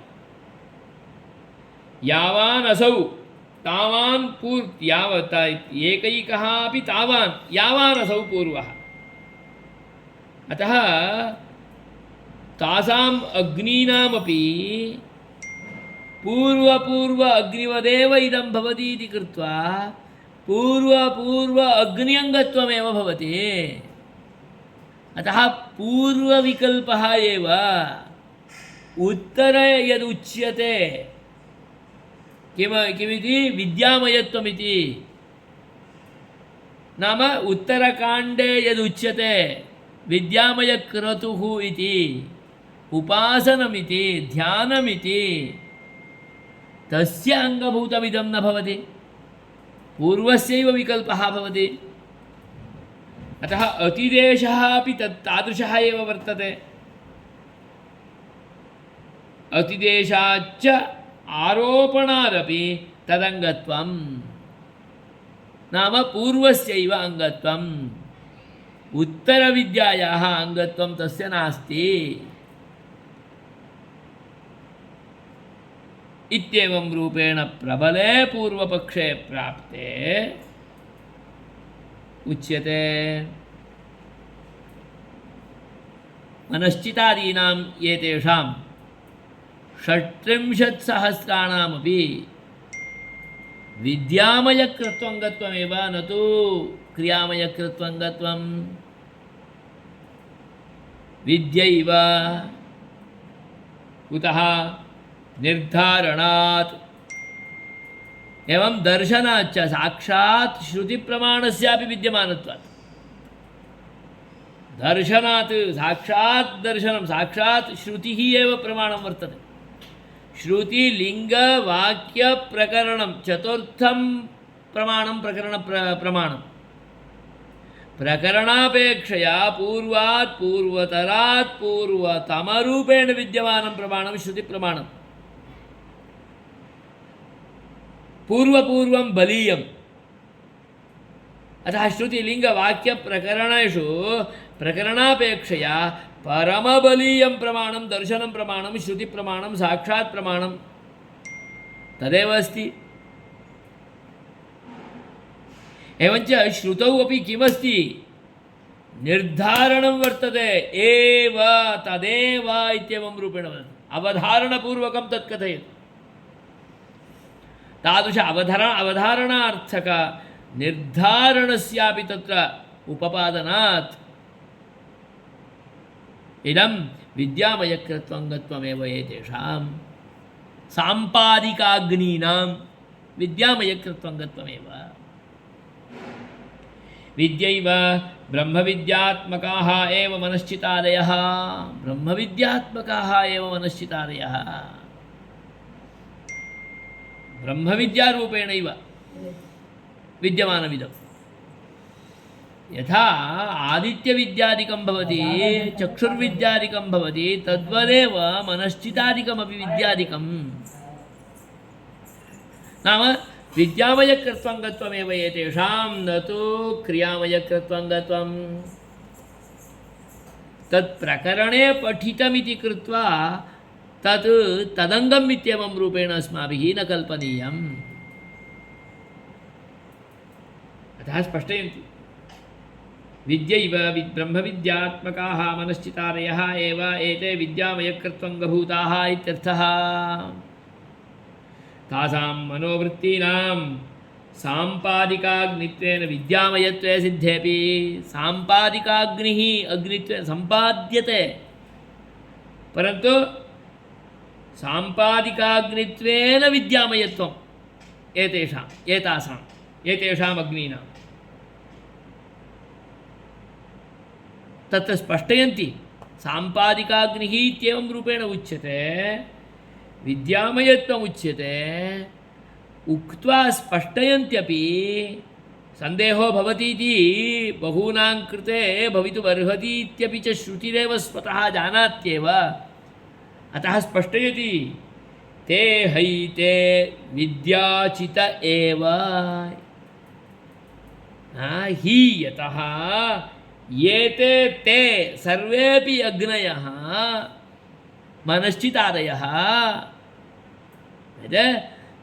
यावान् असौ तावान् यावत् एकैकः अपि तावान् यावान् असौ पूर्वः। अतः तासाम् अग्नीनामपि पूर्व अग्निवदेव इदं भवति इति कृत्वा पूर्व अग्न्यङ्गत्वमेव भवति। अतः पूर्वविकल्पः एव उत्तरे यदुच्यते किमिति विद्यामयत्वमिति। नाम उत्तरकाण्डे यदुच्यते विद्यामयक्रतुः इति उपासनमिति ध्यानमिति तस्य अङ्गभूतमिदं न भवति पूर्वस्यैव विकल्पः भवति। अतः अतिदेशः अपि तादृशः एव वर्तते। अतिदेशाच्च आरोपणादपि तदङ्गत्वं नाम पूर्वस्यैव अङ्गत्वम् उत्तरविद्यायाः अङ्गत्वं तस्य नास्ति इत्येवं रूपेण प्रबले पूर्वपक्षे प्राप्ते उच्यते। मनश्चितादीनां एतेषां 36,000 सहस्राणामपि विद्यामयकृत्वङ्गत्वमेव न तु क्रियामयकृत्वङ्गत्वं। विद्यैव कुतः निर्धारणात् एवं दर्शनाच्च साक्षात् श्रुतिप्रमाणस्यापि विद्यमानत्वात्। दर्शनात् साक्षात् दर्शनं साक्षात् श्रुतिः एव प्रमाणं वर्तते। श्रुतिलिङ्गवाक्यप्रकरणं चतुर्थं प्रमाणं प्रमाणं प्रकरणापेक्षया पूर्वात् पूर्वतरात् पूर्वतमरूपेण विद्यमानं प्रमाणं श्रुतिप्रमाणं। पूर्वपूर्वं बलीयम्। अतः श्रुतिलिङ्गवाक्यप्रकरणेषु प्रकरणापेक्षया परमबलीयं प्रमाणं दर्शनं प्रमाणं श्रुतिप्रमाणं साक्षात् प्रमाणं तदेव अस्ति। एवञ्च श्रुतौ अपि किमस्ति निर्धारणं वर्तते। एव तदेव इत्येवं रूपेण वदति। अवधारणपूर्वकं तत् कथयति। तादृश अवधारणार्थक निर्धारणस्यापि तत्र उपपादनात् इदं विद्यामयकृत्वङ्गत्वमेव एतेषां साम्पादिकाग्नीनां विद्यामयकृत्वङ्गत्वमेव। विद्यैव ब्रह्मविद्यात्मकाः एव मनश्चितादयः। ब्रह्मविद्यात्मकाः एव मनश्चितादयः ब्रह्मविद्यारूपेणैव विद्यमानमिदं। यथा आदित्यविद्यादिकं भवति चक्षुर्विद्यादिकं भवति तद्वदेव मनश्चितादिकमपि विद्यादिकं नाम विद्यामयकृत्वङ्गत्वमेव एतेषां न तु क्रियामयकृत्वङ्गत्वं। तत्प्रकरणे पठितमिति कृत्वा तत् तदङ्गम् इत्येवं रूपेण अस्माभिः न कल्पनीयम्। अतः स्पष्टयन्ति विद्यैव ब्रह्मविद्यात्मकाः मनश्चितादयः एव एते विद्यामयकृत्वङ्गभूताः इत्यर्थः। तासां मनोवृत्तीनां साम्पादिकाग्नित्वेन विद्यामयत्वे सिद्धेपि साम्पादिकाग्निः अग्नित्वेन सम्पाद्यते परन्तु साम्पादिकाग्नित्वेन विद्यामयत्वम् एतेषाम् अग्नीनां तत्र स्पष्टयन्ति। साम्पादिकाग्निः इत्येवं रूपेण उच्यते, विद्यामयत्वम् उच्यते। उक्त्वा स्पष्टयन्त्यपि सन्देहो भवति इति बहूनां कृते भवितुमर्हति इत्यपि च श्रुतिरेव स्वतः जानात्येव। अतः स्पष्टयति ते हैते विद्याचित एव हि यतः येते ते सर्वेपि अग्नयः मनश्चितादयः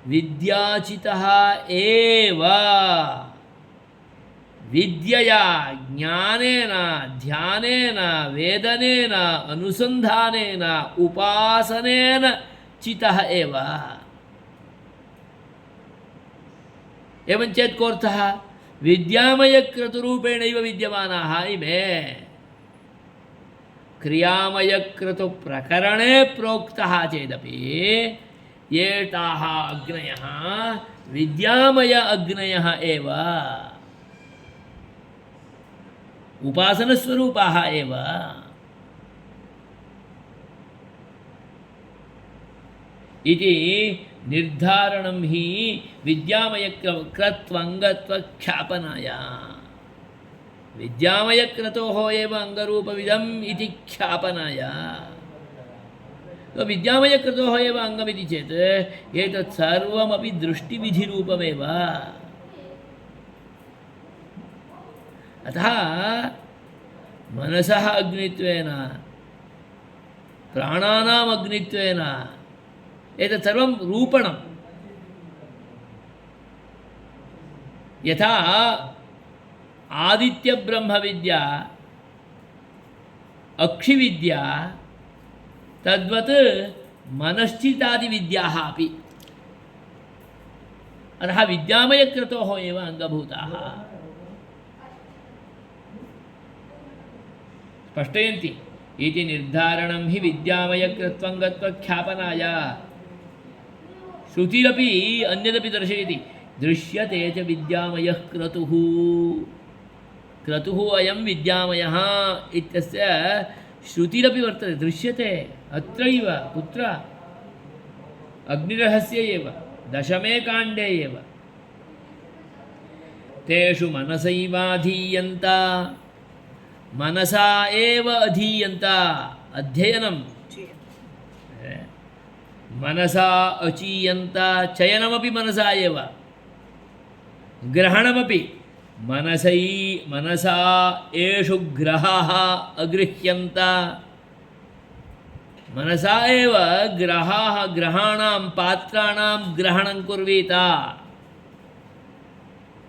विद्याचितः एव विद्यया ज्ञानेन ध्यानेन वेदनेन अनुसन्धानेन उपासनेन चितः एव। एवं चेत् कोऽर्थः विद्यामयक्रतुरूपेणैव विद्यमानाः इमे। क्रियामयक्रतुप्रकरणे प्रोक्तः चेदपि एताः अग्नयः विद्यामय अग्नयः एव उपासनस्वरूपाः एव। इति निर्धारणं हि विद्यामयक्रत्वङ्गत्वख्यापनाय। विद्यामयक्रतोः एव अङ्गरूपमिदम् इति ख्यापनाय। विद्यामयक्रतोः एव अङ्गमिति चेत् एतत् सर्वमपि दृष्टिविधिरूपमेव। अतः मनसः अग्नित्वेन प्राणानाम् अग्नित्वेन एतत् सर्वं रूपणं। यथा आदित्यब्रह्मविद्या अक्षिविद्या तद्वत् मनश्चितादिविद्याः अपि अतः विद्यामयक्रतोः एव अङ्गभूताः स्पष्टयन्ति इति निर्धारणं हि विद्यामयकृत्वं गत्वख्यापनाय श्रुतिरपि अन्यदपि दर्शयति दृश्यते च विद्यामयः क्रतुः क्रतुः अयं विद्यामयः इत्यस्य श्रुतिरपि वर्तते दृश्यते अत्रैव कुत्र अग्निरहस्ये एव दशमे काण्डे एव तेषु मनसैवाधीयन्त मनसा एव अधीयन्त अध्ययनं मनसा अचीयन्त चयनमपि मनसा एव ग्रहणमपि मनसा एषु ग्रहाः अगृह्यन्त मनसा एव ग्रहाः ग्रहाणां पात्राणां ग्रहणं कुर्वीत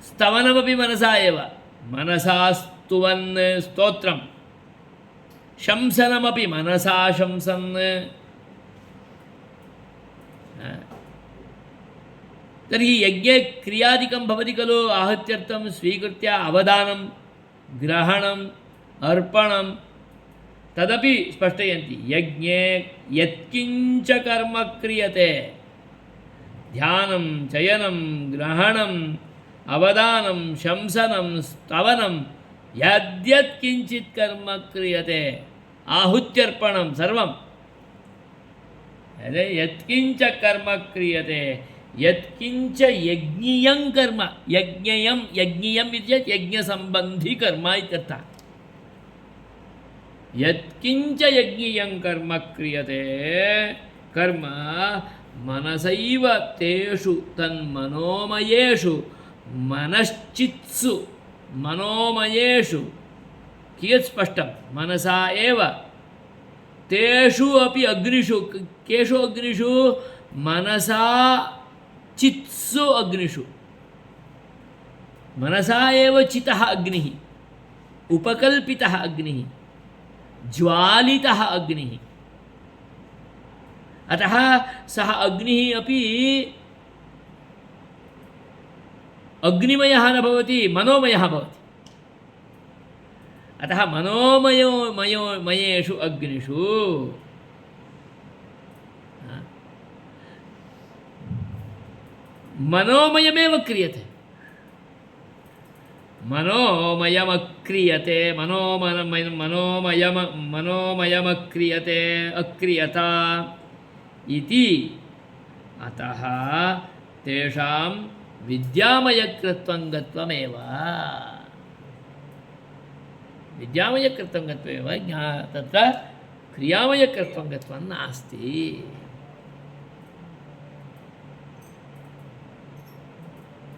स्तवनमपि मनसा एव मनसा स्तुवन् स्तोत्रं शंसनमपि मनसा शंसन् तर्हि यज्ञे क्रियादिकं भवति खलु आहत्यर्थं स्वीकृत्य अवदानं ग्रहणम् अर्पणं तदपि स्पष्टयन्ति यज्ञे यत्किञ्च कर्म क्रियते ध्यानं चयनं ग्रहणम् अवदानं शंसनं स्तवनं यद्यत् किञ्चित् कर्म क्रियते आहुत्यर्पणं सर्वं यत्किञ्च कर्म क्रियते यत्किञ्च यज्ञीयं कर्म यज्ञयम् इत्येतत् यज्ञसम्बन्धी कर्म इत्यर्थः यत्किञ्च यज्ञीयं कर्म क्रियते कर्म मनसैव तेषु तन्मनोमयेषु मनश्चित्सु मनोमयेषु कियत् स्पष्टं मनसा एव तेषु अपि अग्निषु केषु अग्निषु मनसा चित्सु अग्निषु मनसा एव चितः अग्निः उपकल्पितः अग्निः ज्वालितः अग्निः अतः सः अग्निः अपि अग्निमयः न भवति मनोमयः भवति अतः मनोमयेषु अग्निषु मनोमयमेव क्रियते मनोमयमक्रियते मनोमयमक्रियते अक्रियता इति अतः तेषां विद्यामयकृत्वं गत्वमेव विद्यामयकृत्वं गत्वमेव तत्र क्रियामयकृत्वं गत्वं नास्ति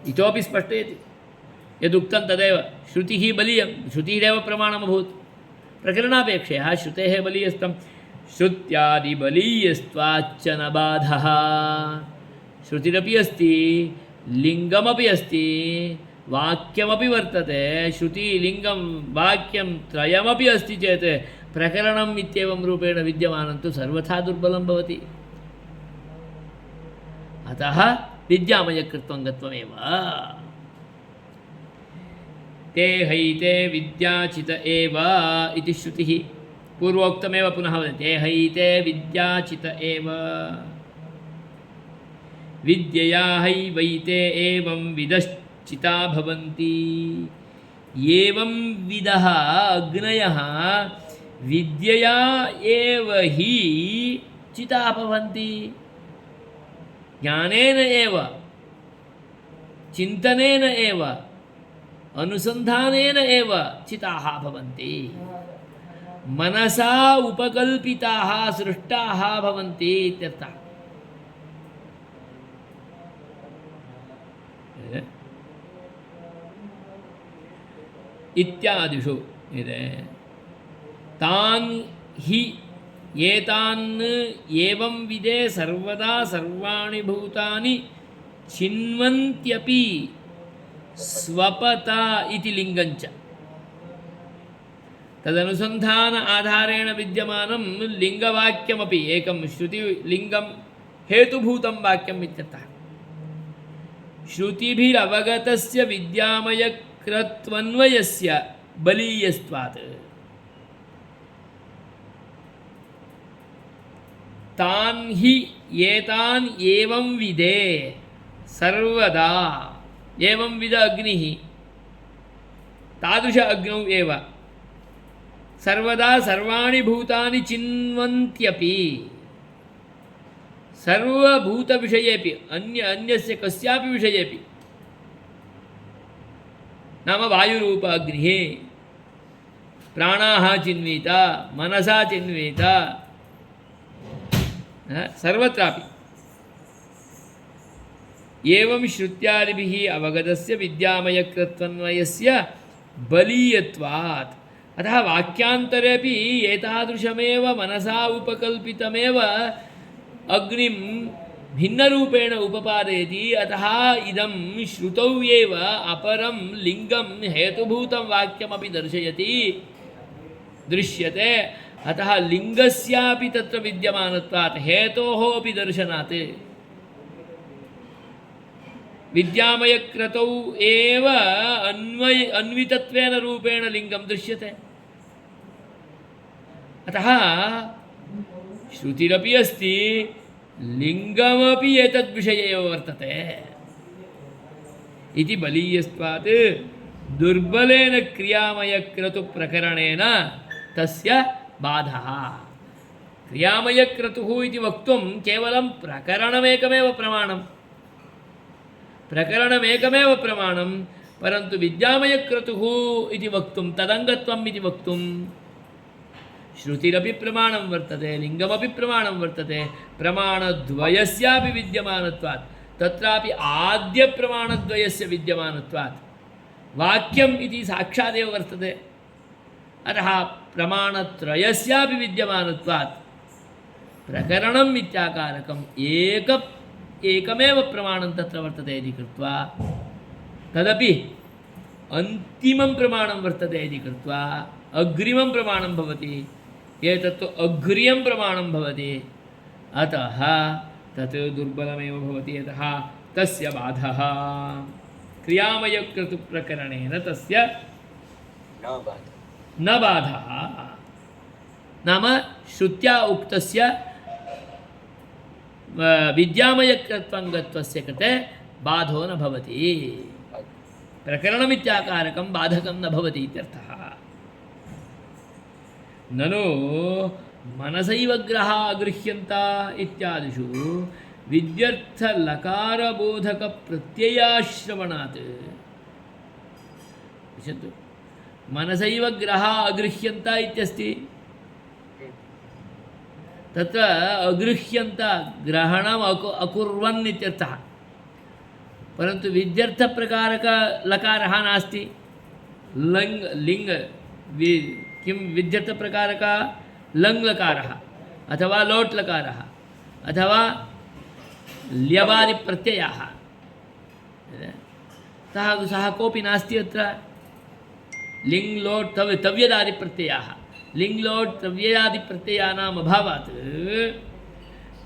इतोपि स्पष्टयति यदुक्तं तदेव श्रुतिः बलीयं श्रुतिरेव प्रमाणमभूत् प्रकरणापेक्षया श्रुतेः बलीयस्तं श्रुत्यादिबलीयस्त्वाच्च न बाधः श्रुतिरपि अस्ति लिङ्गमपि अस्ति वाक्यमपि वर्तते श्रुति लिङ्गं वाक्यं त्रयमपि अस्ति चेत् प्रकरणम् इत्येवं रूपेण विद्यमानं तु सर्वथा दुर्बलं भवति अतः विद्यामयकृत्वं गत्वमेव ते हैते विद्याचित एव इति श्रुतिः पूर्वोक्तमेव पुनः वदति ते हैते विद्याचित एव विद्यया हैवैते एवं विदश्चिता भवन्ति एवं विदः अग्नयः विद्यया एव हि चिता भवन्ति ज्ञानेन एव चिन्तनेन एव अनुसन्धानेन एव चिताः भवन्ति मनसा उपकल्पिताः सृष्टाः भवन्ति इत्यर्थः इत्यादिषु तान् हि एतान् एवं विदे सर्वदा सर्वाणि भूतानि छिन्वन्त्यपि स्वपता इति लिङ्गञ्च तदनुसन्धान आधारेण विद्यमानं लिङ्गवाक्यमपि एकं श्रुतिलिङ्गं हेतुभूतं वाक्यम् इत्यर्थः श्रुतिभिरवगतस्य विद्यामयकृत्वन्वयस्य बलीयस्त्वात् तान् हि एतान् एवं विदे सर्वदा एवं विद अग्निः तादृश अग्नौ एव सर्वदा सर्वाणि भूतानि चिन्वन्त्यपि सर्वभूतविषयेपि अन्यस्य कस्यापि विषयेपि नाम वायुरूप अग्निः प्राणाः चिन्वित मनसा चिन्वित सर्वत्रापि एवं श्रुत्यादिभिः अवगतस्य विद्यामयकृत्वन्वयस्य बलीयत्वात् अतः वाक्यान्तरेऽपि एतादृशमेव मनसा उपकल्पितमेव अग्निं भिन्नरूपेण उपपादयति अतः इदं श्रुतौ एव अपरं लिङ्गं हेतुभूतं वाक्यमपि दृश्यते अतः लिङ्गस्यापि तत्र विद्यमानत्वात् हेतोः अपि दर्शनात् विद्यामयक्रतौ एव अन्वितत्वेन रूपेण लिङ्गं दृश्यते अतः श्रुतिरपि अस्ति लिङ्गमपि एतद्विषये एव वर्तते इति बलीयस्त्वात् दुर्बलेन क्रियामयक्रतुप्रकरणेन तस्य बाधः क्रियामयक्रतुः इति वक्तुं केवलं प्रकरणमेकमेव प्रमाणं परन्तु विद्यामयक्रतुः इति वक्तुं तदङ्गत्वम् इति वक्तुं श्रुतिरपि प्रमाणं वर्तते लिङ्गमपि प्रमाणं वर्तते प्रमाणद्वयस्यापि विद्यमानत्वात् तत्रापि आद्यप्रमाणद्वयस्य विद्यमानत्वात् वाक्यम् इति साक्षादेव वर्तते अतः प्रमाणत्रयस्यापि विद्यमानत्वात् प्रकरणम् इत्याकारकम् एकमेव प्रमाणं तत्र वर्तते इति कृत्वा तदपि अन्तिमं प्रमाणं वर्तते इति कृत्वा अग्रिमं प्रमाणं भवति एतत्तु अग्र्यं प्रमाणं भवति अतः तत् दुर्बलमेव भवति यतः तस्य बाधः क्रियामयक्रतुप्रकरणेन तस्य न बाधः नाम श्रुत्या उक्तस्य विद्यामयकृत्वङ्गत्वस्य कृते बाधो न भवति प्रकरणमित्याकारकं बाधकं न भवति इत्यर्थः ननु मनसैव ग्रहा गृह्यन्त इत्यादिषु विद्यर्थलकारबोधकप्रत्ययाश्रवणात् पश्यन्तु मनसैव ग्रहा अगृह्यन्त इत्यस्ति तत्र अगृह्यन्त ग्रहणम् अकुर्वन् इत्यर्थः परन्तु विद्यर्थप्रकारकलकारः नास्ति लिङ्ग किं विद्यर्थप्रकारक लङ्लकारः अथवा लोट्लकारः अथवा ल्यबादिप्रत्ययः सः कोऽपि नास्ति अत्र लिङ् लोट् तव्यदादिप्रत्ययाः लिङ् लोट् तव्ययादिप्रत्ययानाम् अभावात्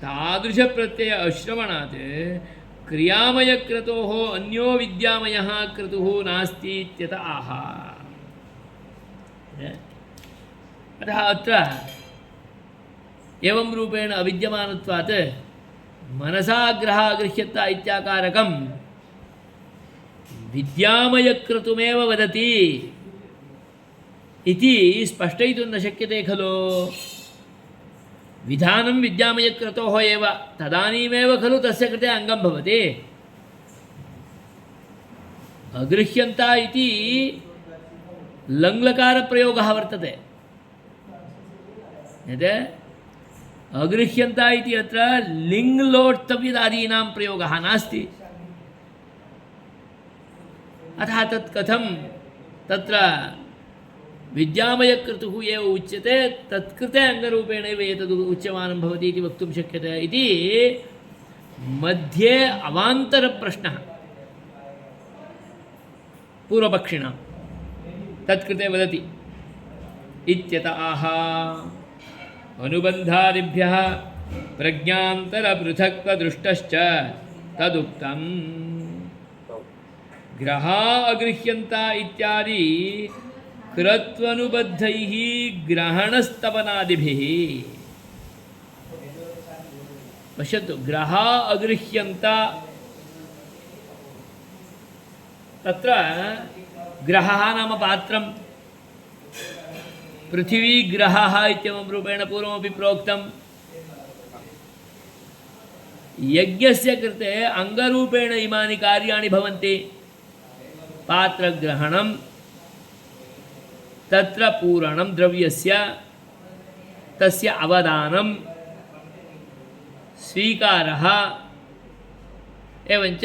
तादृशप्रत्यय अश्रवणात् क्रियामयक्रतोः अन्यो विद्यामयः क्रतुः नास्ति इत्यत आह अतः अत्र एवं रूपेण अविद्यमानत्वात् मनसा ग्रहा गृह्यत इत्याकारकं विद्यामयक्रतुमेव वदति इति स्पष्टयितुं न शक्यते खलु विधानं विद्यामयक्रतोः एव तदानीमेव खलु तस्य कृते अङ्गं भवति अगृह्यन्त इति लङ्लकारप्रयोगः वर्तते यत् अगृह्यन्त इति अत्र लिङ् लोट् तव्यदादीनां प्रयोगः नास्ति अतः तत् कथं तत्र विद्यामयक्रतुः एव उच्यते तत्कृते अङ्गरूपेणैव एतद् उच्यमानं भवति इति वक्तुं शक्यते इति मध्ये अवान्तरप्रश्नः पूर्वपक्षिणां तत्कृते वदति इत्यत आह अनुबन्धादिभ्यः प्रज्ञान्तरपृथक्त्वदृष्टश्च तदुक्तम् ग्रहा अगृह्यन्त इत्यादि कृत्वनुबद्धैः ग्रहणस्तवनादिभिः पश्यन्तु ग्रहा अगृह्यन्त तत्र ग्रहः नाम पात्रं पृथिवीग्रहः इत्येवं रूपेण पूर्वमपि प्रोक्तं यज्ञस्य कृते अङ्गरूपेण इमानि कार्याणि भवन्ति पात्रग्रहणं तत्र पूरणं द्रव्यस्य तस्य अवदानं स्वीकारः एवञ्च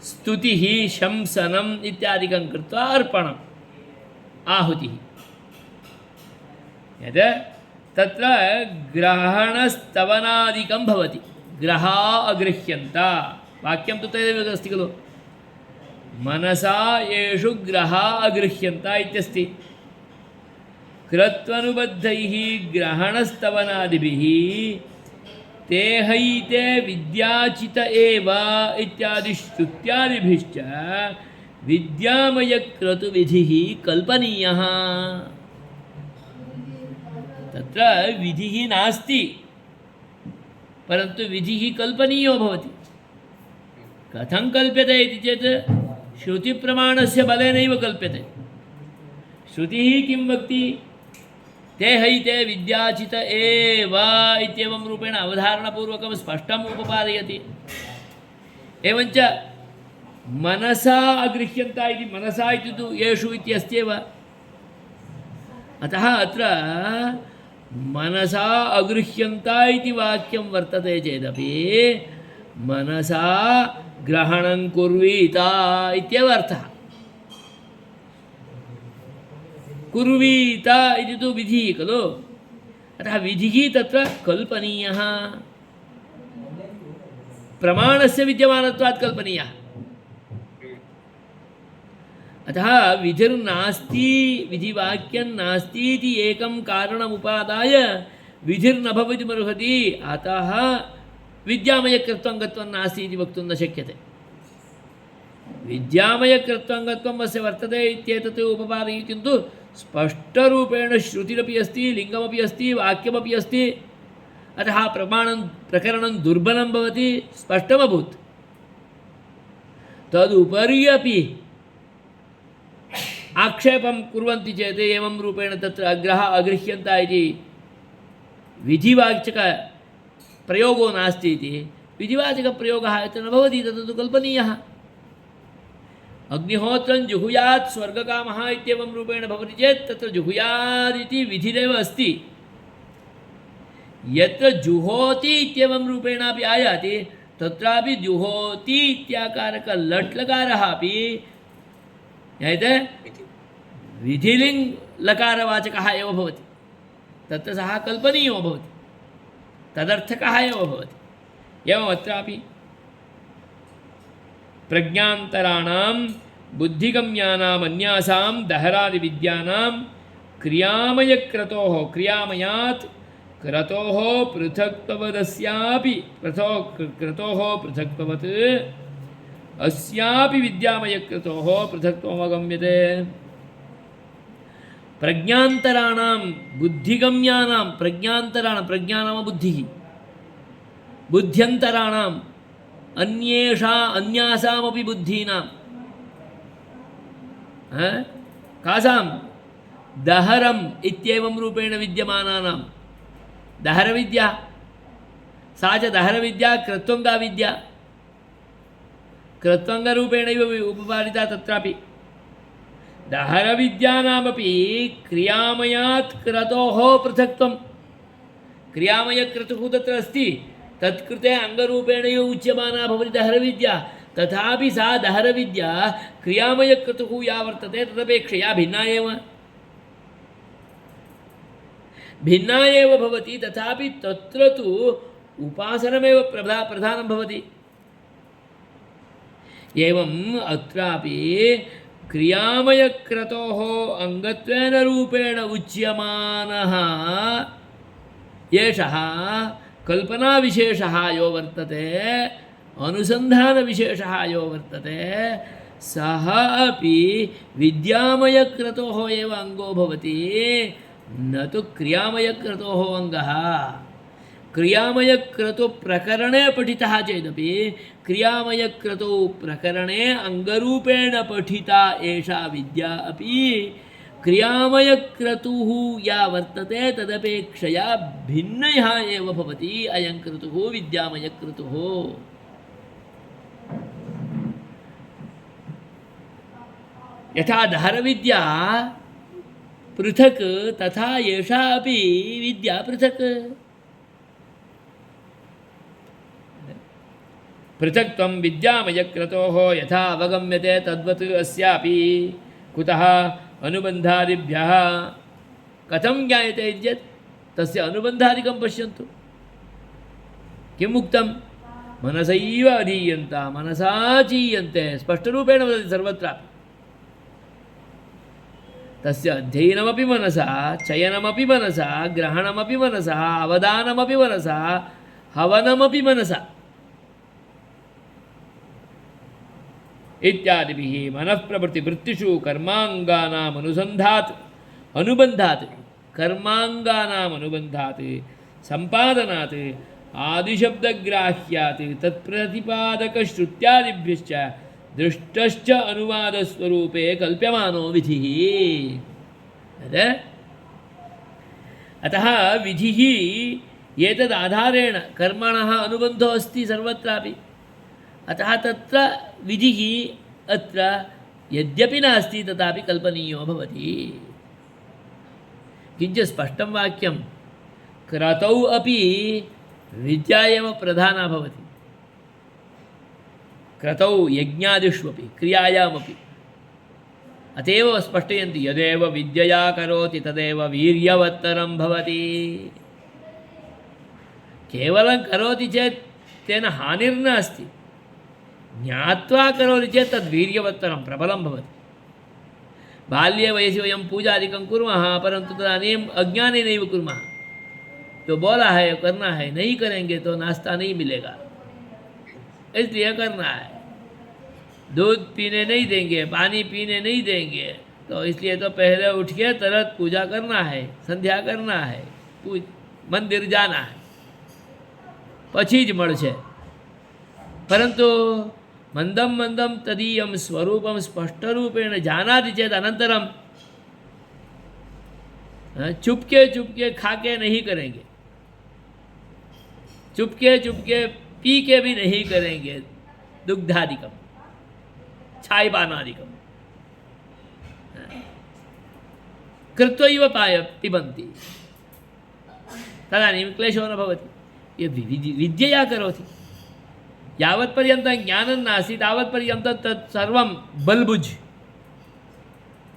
स्तुतिः शंसनम् इत्यादिकं कृत्वा अर्पणम् आहुतिः यद् तत्र ग्रहणस्तवनादिकं भवति ग्रहा अगृह्यन्त वाक्यं तु तदेव अस्ति खलु मनसा येषु ग्रहा अगृह्यन्त इत्यस्ति कृत्वनुबद्धैः ग्रहणस्तवनादिभिः ते हैते विद्याचित एव इत्यादि श्रुत्यादिभिश्च विद्यामयक्रतुविधिः कल्पनीयः तत्र विधिः नास्ति परन्तु विधिः कल्पनीयो भवति कथं कल्प्यते इति चेत् श्रुतिप्रमाणस्य बलेनैव कल्प्यते श्रुतिः किं वक्ति ते हैते विद्याचित एव इत्येवं रूपेण अवधारणपूर्वकं स्पष्टम् उपपादयति एवञ्च मनसा अगृह्यन्त इति मनसा इति तु येषु इत्यस्त्येव अतः अत्र मनसा अगृह्यन्त इति वाक्यं वर्तते चेदपि मनसा ग्रहणं कुर्वीत इत्येव अर्थः कुर्वीत इति तु विधिः खलु अतः विधिः तत्र कल्पनीयः प्रमाणस्य विद्यमानत्वात् कल्पनीयः अतः विधिर्नास्ति विधिवाक्यं नास्ति इति एकं कारणमुपादाय विधिर्न भवितुमर्हति अतः विद्यामयकृत्वं गत्वं नास्ति इति वक्तुं न शक्यते विद्यामयकृत्वं गत्वम् अस्य वर्तते इत्येतत् उपपादयितुं तु स्पष्टरूपेण श्रुतिरपि अस्ति लिङ्गमपि अस्ति वाक्यमपि अस्ति अतः प्रकरणं दुर्बलं भवति स्पष्टमभूत् तदुपरि अपि आक्षेपं कुर्वन्ति चेत् एवं रूपेण तत्र ग्रहः अगृह्यन्त इति विधिवाचकप्रयोगो नास्ति इति विधिवाचकप्रयोगः यत्र न भवति तत्तु कल्पनीयः अग्निहोत्रं जुहुयात् स्वर्गकामः इत्येवं रूपेण भवति चेत् तत्र जुहुयात् इति विधिरेव अस्ति यत्र जुहोति इत्येवं रूपेणापि आयाति तत्रापि जुहोति इत्याकारक लट् लकारः अपि ज्ञायते विधिलिङ्ग् लकारवाचकः एव भवति तत्र सः कल्पनीयो भवति तदर्थकः एव भवति एवमत्रापि प्रज्ञान्तराणां बुद्धिगम्यानाम् अन्यासां दहरादिविद्यानां क्रियामयक्रतोः क्रियामयात् क्रतोः पृथक्त्ववदस्यापि क्रतोः पृथक्त्ववत् अस्यापि विद्यामयक्रतोः पृथक्त्वमवगम्यते प्रज्ञान्तराणां बुद्धिगम्यानां प्रज्ञान्तराणां प्रज्ञा नाम बुद्धिः बुद्ध्यन्तराणाम् अन्यासामपि बुद्धीनां कासां दहरम् इत्येवं रूपेण विद्यमानानां दहरविद्या सा च दहरविद्या कृत्वङ्गाविद्या कृत्वङ्गरूपेणैव उपपादिता तत्रापि दहरविद्यानामपि क्रियामयात् क्रतोः पृथक्त्वं क्रियामयक्रतुः तत्र अस्ति तत्कृते अङ्गरूपेणैव उच्यमाना भवति दहरविद्या तथापि सा दहरविद्या क्रियामयक्रतुः या वर्तते तदपेक्षया भिन्ना एव भवति तथापि तत्र तु उपासनमेव प्रधानं भवति एवम् अत्रापि क्रियामयक्रतोः अङ्गत्वेन रूपेण उच्यमानः एषः कल्पनाविशेषः यो वर्तते अनुसन्धानविशेषः यो वर्तते सः अपि विद्यामयक्रतोः एव अङ्गो भवति, न तु क्रियामयक्रतोः अङ्गः। क्रियामयक्रतु प्रकरणे पठितः चेदपि क्रियामयक्रतौ प्रकरणे अङ्गरूपेण पठिता एषा विद्या अपि क्रियामयक्रतुः या वर्तते तदपेक्षया भिन्नः एव भवति अयं क्रतुः विद्यामयक्रतुः। यथा धारविद्या पृथक् तथा एषा अपि विद्या पृथक्। पृथक्त्वं विद्यामयक्रतोः यथा अवगम्यते तद्वत् अस्यापि। कुतः? अनुबन्धादिभ्यः। कथं ज्ञायते इत्येतत् तस्य अनुबन्धादिकं पश्यन्तु। किम् उक्तं? मनसैव अधीयन्त, मनसा चीयन्ते, स्पष्टरूपेण वदति सर्वत्रापि। तस्य अध्ययनमपि मनसा, चयनमपि मनसा, ग्रहणमपि मनसा, अवदानमपि मनसा, हवनमपि मनसा इत्यादिभिः मनःप्रवृत्तिवृत्तिषु कर्माङ्गानाम् अनुबन्धात् कर्माङ्गानाम् अनुबन्धात् सम्पादनात् आदिशब्दग्राह्यात् तत्प्रतिपादकश्रुत्यादिभ्यश्च दृष्टश्च अनुवादस्वरूपे कल्प्यमानो विधिः। अतः विधिः एतदाधारेण कर्मणः अनुबन्धो अस्ति सर्वत्रापि। अतः तत्र विधिः अत्र यद्यपि नास्ति तथापि कल्पनीयो भवति। किञ्च स्पष्टं वाक्यं क्रतौ अपि विद्या एव प्रधाना भवति। क्रतौ यज्ञादिष्वपि क्रियायामपि। अतएव स्पष्टयन्ति यदेव विद्यया करोति तदेव वीर्यवत्तरं भवति। केवलं करोति चेत् तेन हानिर्नास्ति, ज्ञात्वा करोति चेत् तद् वीर्यवत्तरं प्रबलं भवति। बाल्ये वयसि वयं पूजादिकं कुर्मः, परन्तु तदानीम् अज्ञानेनैव कुर्मः। जो बोला है करना है, नहीं करेंगे तो नाश्ता नहीं मिलेगा, इसलिए करना है। दूध पीने नहीं देंगे, पानी पीने नहीं देंगे, तो इसलिए तो पहले उठ के तुरंत पूजा करना है, संध्या करना है, मंदिर जाना है, પછી જ મળશે। परंतु मंदम मंदम तदीयं स्वरूपं स्पष्टरूपेण जानाति चेत् अनन्तरं चुपके चुपके खाके नहीं करेंगे, चुपके चुपके पी के भी नहीं करेंगे दुग्धादिकं छायपानादिकं, कृत्वैव पिबन्ति, तदानीं क्लेशो न भवति। ये विद्यया करोति, यावत्पर्यन्तं ज्ञानं नास्ति तावत्पर्यन्तं तत् सर्वं बल्बुज्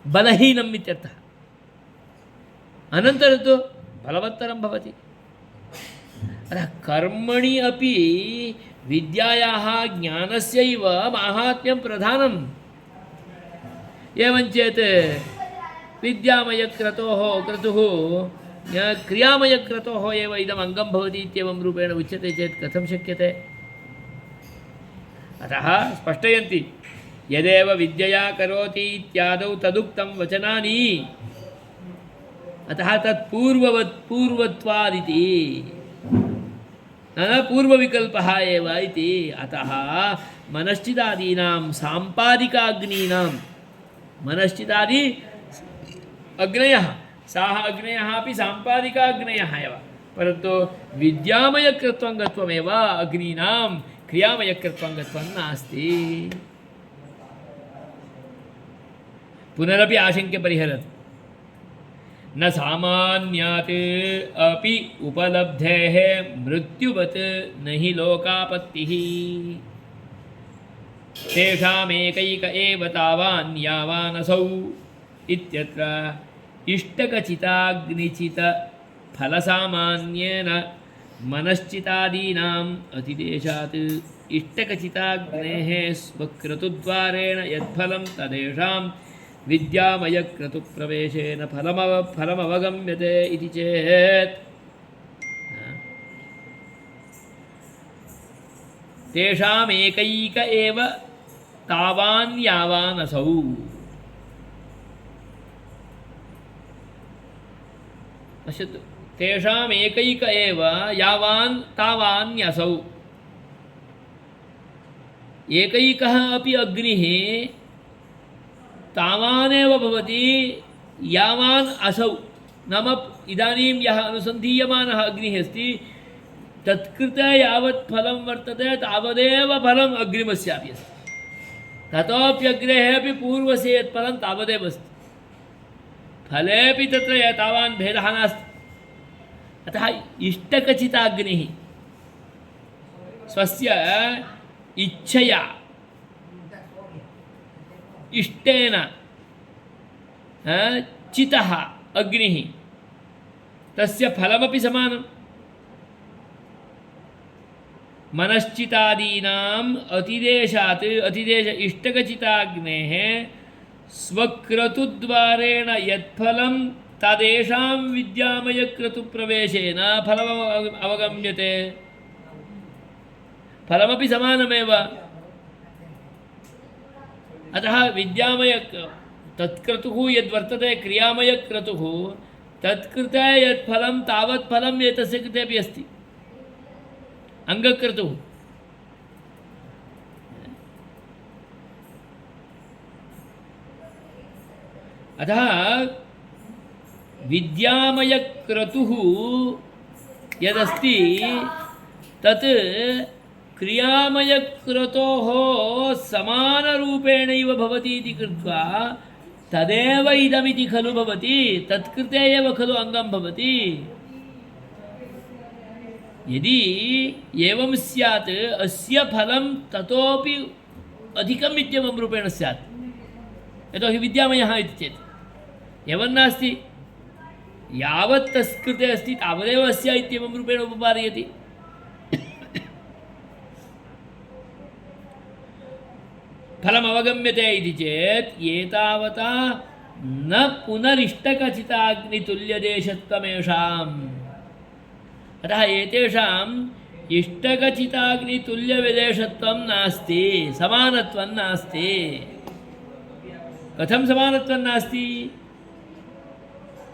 बलहीनम् इत्यर्थः। अनन्तरं तु बलवत्तरं भवति। अतः कर्मणि अपि विद्यायाः ज्ञानस्यैव माहात्म्यं प्रधानम्। एवञ्चेत् विद्यामयक्रतोः क्रतुः क्रियामयक्रतोः एव इदम् अङ्गं भवति इत्येवं रूपेण उच्यते चेत् कथं शक्यते? अतः स्पष्टयन्ति यदेव विद्यया करोति इत्यादौ तदुक्तं वचनानि। अतः तत् पूर्वत्वादिति न पूर्वविकल्पः एव इति। अतः मनश्चिदादीनां साम्पादिकाग्नीनां मनश्चिदादि अग्नयः, साः अग्नयः अपि साम्पादिकाग्नयः एव, परन्तु विद्यामयकृत्वङ्गत्वमेव अग्नीनां क्रियामयकृत्वङ्गत्वं नास्ति। पुनरपि आशङ्क्य परिहरति। न सामान्यात् अपि उपलब्धेः मृत्युवत् न हि लोकापत्तिः। तेषामेकैक एव तावान् यावानसौ इत्यत्र इष्टकचिताग्निचितफलसामान्येन मनश्चितादीनाम् अतिदेशात् इष्टकचिताग्नेः स्वक्रतुद्वारेण यत्फलं तदेषां विद्यामयक्रतुप्रवेशेन फलमवगम्यते इति चेत् तेषाम् एकैक एव तावान् यावान् असौ। पश्यतु, तेषाम् एकैक एव यावान् तावान् असौ। एकैकः अपि अग्निः तावानेव भवति यावान् असौ। नाम इदानीं यः अनुसन्धीयमानः अग्निः अस्ति तत्कृते यावत् फलं वर्तते तावदेव फलम् अग्रिमस्यापि अस्ति। ततोप्यग्रेः अपि पूर्वस्य यत् फलं तावदेव अस्ति। फलेपि तत्र तावान् भेदः नास्ति। अतः इष्टकचिताग्निः स्वस्य इच्छया इष्टेन चितः अग्निः तस्य फलमपि समानम्। मनश्चितादीनाम् अतिदेशात् अतिदेश इष्टकचिताग्नेः स्वक्रतुद्वारेण यत्फलं तदेषां विद्यामयक्रतुप्रवेशेन फलम् अवगम्यते। फलमपि समानमेव। अतः विद्यामय तत्क्रतुः यद्वर्तते क्रियामयक्रतुः तत्कृते यत् फलं तावत् फलम् एतस्य कृते अपि अस्ति। अंगक्रतुः अतः विद्यामयक्रतुः यदस्ति तत् क्रियामयक्रतोः समानरूपेणैव भवति इति कृत्वा तदेव इदमिति खलु भवति। तत्कृते एव खलु अङ्गं भवति। यदि एवं स्यात् अस्य फलं ततोपि अधिकम् इत्येवं रूपेण स्यात्। यतोहि विद्यामयः इति चेत् एवं नास्ति। यावत् तत्कृते अस्ति तावदेव अस्य इत्येवं रूपेण उपपादयति। फलम् अवगम्यते इति चेत् एतावता न पुनरिष्टकचिताग्नितुल्यदेशत्वमेषाम्। अतः एतेषाम् इष्टकचिताग्नितुल्यविदेशत्वं नास्ति, समानत्वं नास्ति। कथं समानत्वं नास्ति?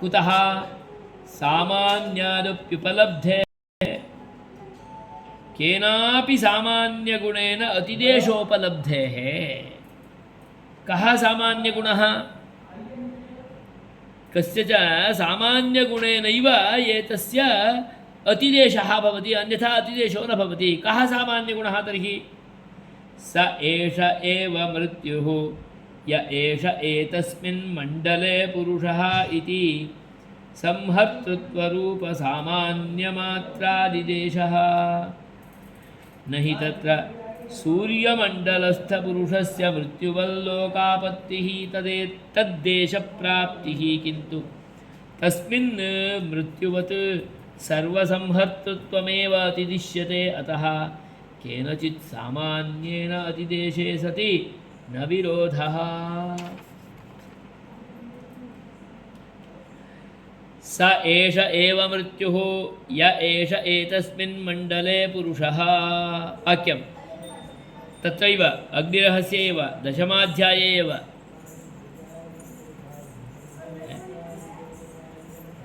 कुतः? सामान्यादप्युपलब्धे केनापि सामान्यगुणेन अतिदेशोपलब्धेः। कः सामान्यगुणः? कस्यच सामान्यगुणेनैव एतस्य अतिदेशः भवति, अन्यथा अतिदेशो न भवति। कः सामान्यगुणः तर्हि? स एष एव मृत्युः य एष एतस्मिन् मण्डले पुरुषः इति संहर्तृत्वरूपसामान्यमात्रादिदेशः। न हि तत्र सूर्यमण्डलस्थपुरुषस्य मृत्युवल्लोकापत्तिः तद्देशप्राप्तिः, किन्तु तस्मिन् मृत्युवत् सर्वसंहर्तृत्वमेव अतिदिश्यते। अतः केनचित् सामान्येन अतिदेशे सति न विरोधः। स एष एव मृत्युः य एष एतस्मिन् मण्डले पुरुषः। वाक्यं तत्रैव अग्निरहस्ये एव दशमाध्याये एव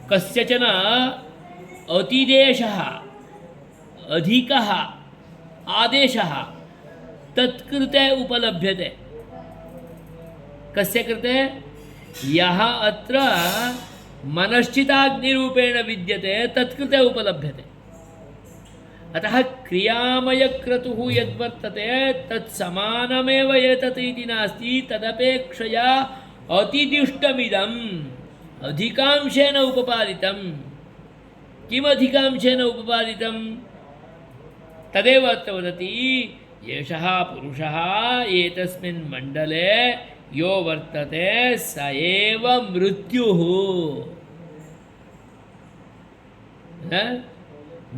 कस्यचन अतिदेशः अधिकः आदेशः तत्कृते उपलभ्यते। कस्य कृते? यः अत्र मनश्चिताग्निरूपेण विद्यते तत्कृते उपलभ्यते। अतः क्रियामयक्रतुः यद्वर्तते तत्समानमेव एतत् इति नास्ति। तदपेक्षया अतिदिष्टमिदम् अधिकांशेन उपपादितं। किम् अधिकांशेन उपपादितं? तदेव अत्र वदति, एषः पुरुषः एतस्मिन् मण्डले यो वर्तते स एव मृत्युः।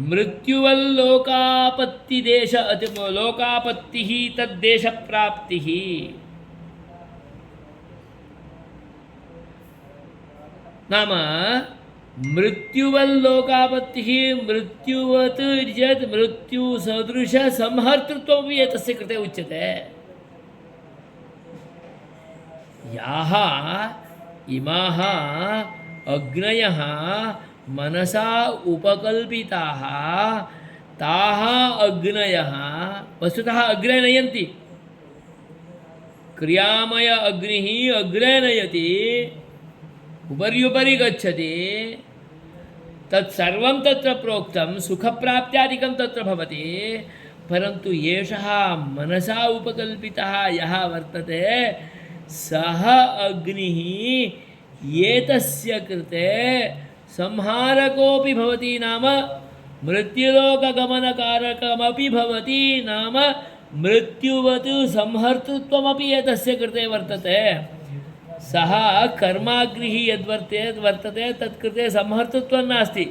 मृत्युवल्लोकापत्तिदेश लोकापत्तिः तद्देशप्राप्तिः। नाम मृत्युवल्लोकापत्तिः मृत्युवत् इति चेत् मृत्युसदृशसंहर्तृत्वमपि एतस्य कृते उच्यते। याः इमाः अग्नयः मनसा उपकल्पिताः ताः अग्नयः वस्तुतः अग्रे नयन्ति। क्रियामय अग्निः अग्रे नयति, उपर्युपरि गच्छति, तत्सर्वं तत्र प्रोक्तं, सुखप्राप्त्यादिकं तत्र भवति। परन्तु एषः मनसा उपकल्पितः यः वर्तते सः अग्निः एतस्य कृते संहारकोऽपि भवति, नाम मृत्युलोकगमनकारकमपि भवति, नाम मृत्युवत् संहर्तृत्वमपि एतस्य कृते वर्तते। सः कर्माग्निः यद्वर्तते तत्कृते संहर्तृत्वं नास्ति।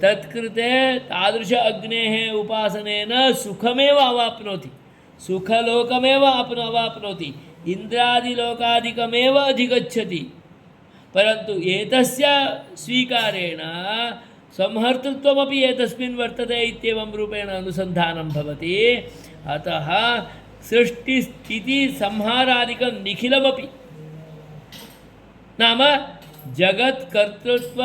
तत्कृते तादृश अग्नेः उपासनेन सुखमेव अवाप्नोति, सुखलोकमेव अवाप्नोति, इन्द्रादिलोकादिकमेव अधिगच्छति। परन्तु एतस्य स्वीकारेण संहर्तृत्वमपि एतस्मिन् वर्तते इत्येवं रूपेण अनुसन्धानं भवति। अतः सृष्टिस्थितिसंहारादिकं निखिलमपि नाम जगत्कर्तृत्व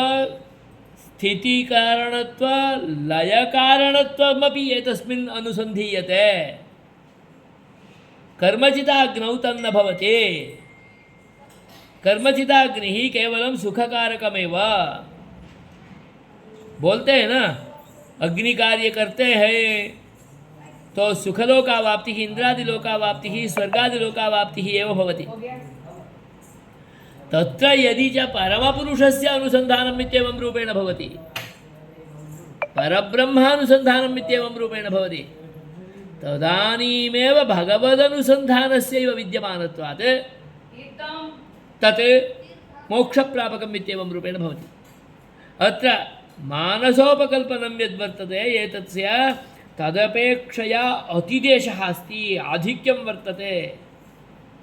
स्थितिकारणत्व लयकारणत्वमपि एतस्मिन् अनुसन्धीयते। कर्मचिताग्नौ तन्न भवति। कर्मचिताग्निः केवलं सुखकारकमेव। बोलते हैं ना, अग्नि कार्य करते हैं तो सुखलोकावाप्तिः, इंद्रादिलोकावाप्तिः, स्वर्गादिलोकावाप्तिः एव भवति। तत्र यदि च परमपुरुषस्य अनुसन्धानम् इत्येवं रूपेण भवति, परब्रह्मानुसन्धानम् इत्येवं रूपेण भवति, तदानीमेव भगवदनुसन्धानस्यैव विद्यमानत्वात् तत् मोक्षप्रापकम् इत्येवं रूपेण भवति। अत्र मानसोपकल्पनं यद्वर्तते एतस्य तदपेक्षया अतिदेशः अस्ति, आधिक्यं वर्तते।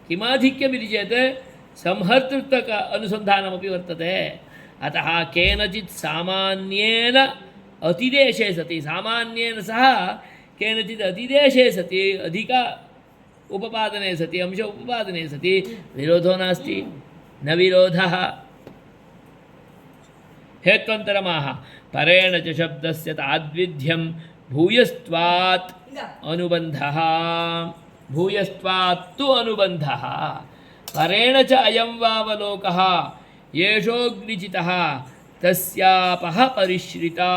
किमाधिक्यमिति चेत् संहर्तृत्वक अनुसन्धानमपि वर्तते। अतः केनचित् सामान्येन अतिदेशे सति, सामान्येन सह केनचित् अतिदेशे सति, अधिक उपपादने सति, अंश उपपादने सति विरोधो नास्ति, न विरोधः। हेत्वन्तरमाह परेण च शब्दस्य ताद्विध्यं भूयस्त्वात् अनुबन्धः, भूयस्त्वात्तु अनुबन्धः। परेण च अयं वावलोकः येषोऽग्निचितः तस्यापः परिश्रिता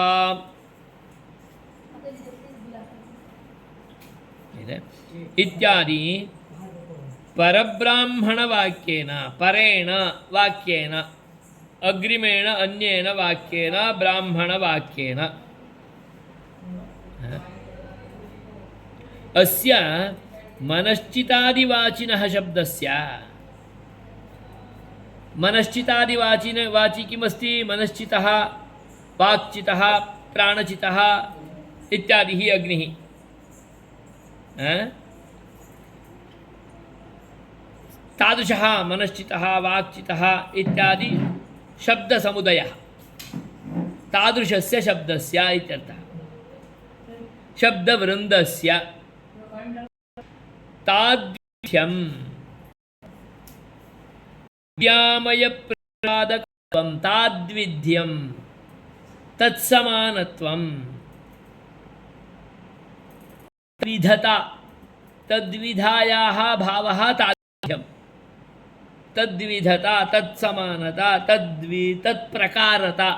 इत्यादि परब्राह्मणवाक्येन, परेण वाक्येन, अग्रिमेण अन्येन वाक्येन, ब्राह्मणवाक्येन अस्य मनश्चितादिवाचिनः शब्दस्य, वाची किमस्ति? मनश्चितः, वाक्चितः, प्राणचितः इत्यादि ही अग्निः। तादृशः मनश्चितः, वाक्चितः इत्यादि शब्दसमुदयः तादृशस्य शब्दस्य इत्यर्थः। शब्दवृन्दस्य ताद्विध्यं विद्यामयप्रतिपादकत्वं, ताद्विध्यं तत्समानत्वं, विधता तद्विधायाः भावः ताद्विध्यं, तद्विधता तत्समानता तत्प्रकारता,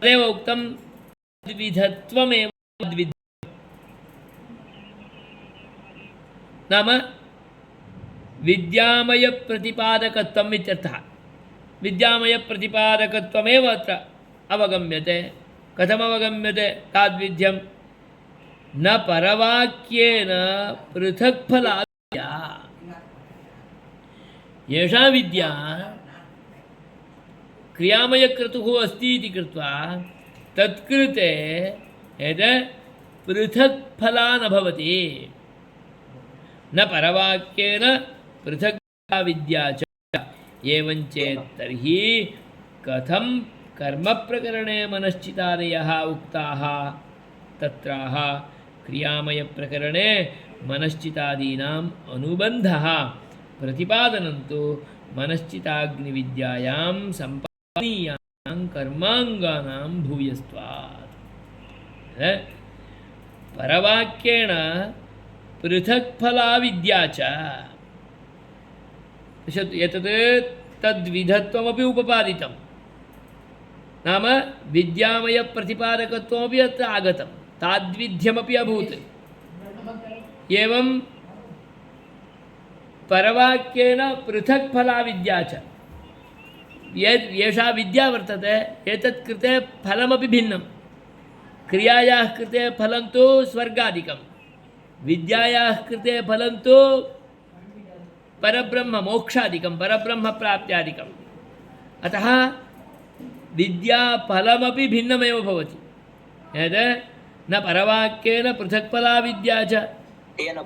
तदेव उक्तं तद्विधत्वमेव तद्विध्यं। नाम विद्यामयप्रतिपादकत्वम् इत्यर्थः। विद्यामयप्रतिपादकत्वमेव अत्र अवगम्यते। कथमवगम्यते? ताद्विध्यं न परवाक्येन पृथक्फलाद्या। एषा विद्या क्रियामयक्रतुः अस्ति इति कृत्वा तत्कृते यत् पृथक् फला न भवति। न परवाक्येन पृथक् विद्या च। एवं चेत् तर्हि कथं कर्मप्रकरणे मनश्चितादयः उक्ताः तत्राह क्रियामयप्रकरणे मनश्चितादीनाम् अनुबन्धः प्रतिपादनन्तु मनश्चिताग्निविद्यायां सम्पादनीयानां कर्माङ्गानां भूयस्त्वात्। परवाक्येण पृथक्फला विद्या च एतत् तद्विधत्वमपि उपपादितं, नाम विद्यामयप्रतिपादकत्वमपि अत्र आगतं, ताद्विध्यमपि अभूत्। एवं परवाक्येन पृथक्फला विद्या च, एषा विद्या वर्तते एतत् कृते फलमपि भिन्नं। क्रियायाः कृते फलं तु स्वर्गादिकं, विद्यायाः कृते फलं तु परब्रह्म मोक्षादिकं, परब्रह्मप्राप्त्यादिकम्। अतः विद्याफलमपि भिन्नमेव भवति। यद् न परवाक्येन पृथक्फला विद्या च तेन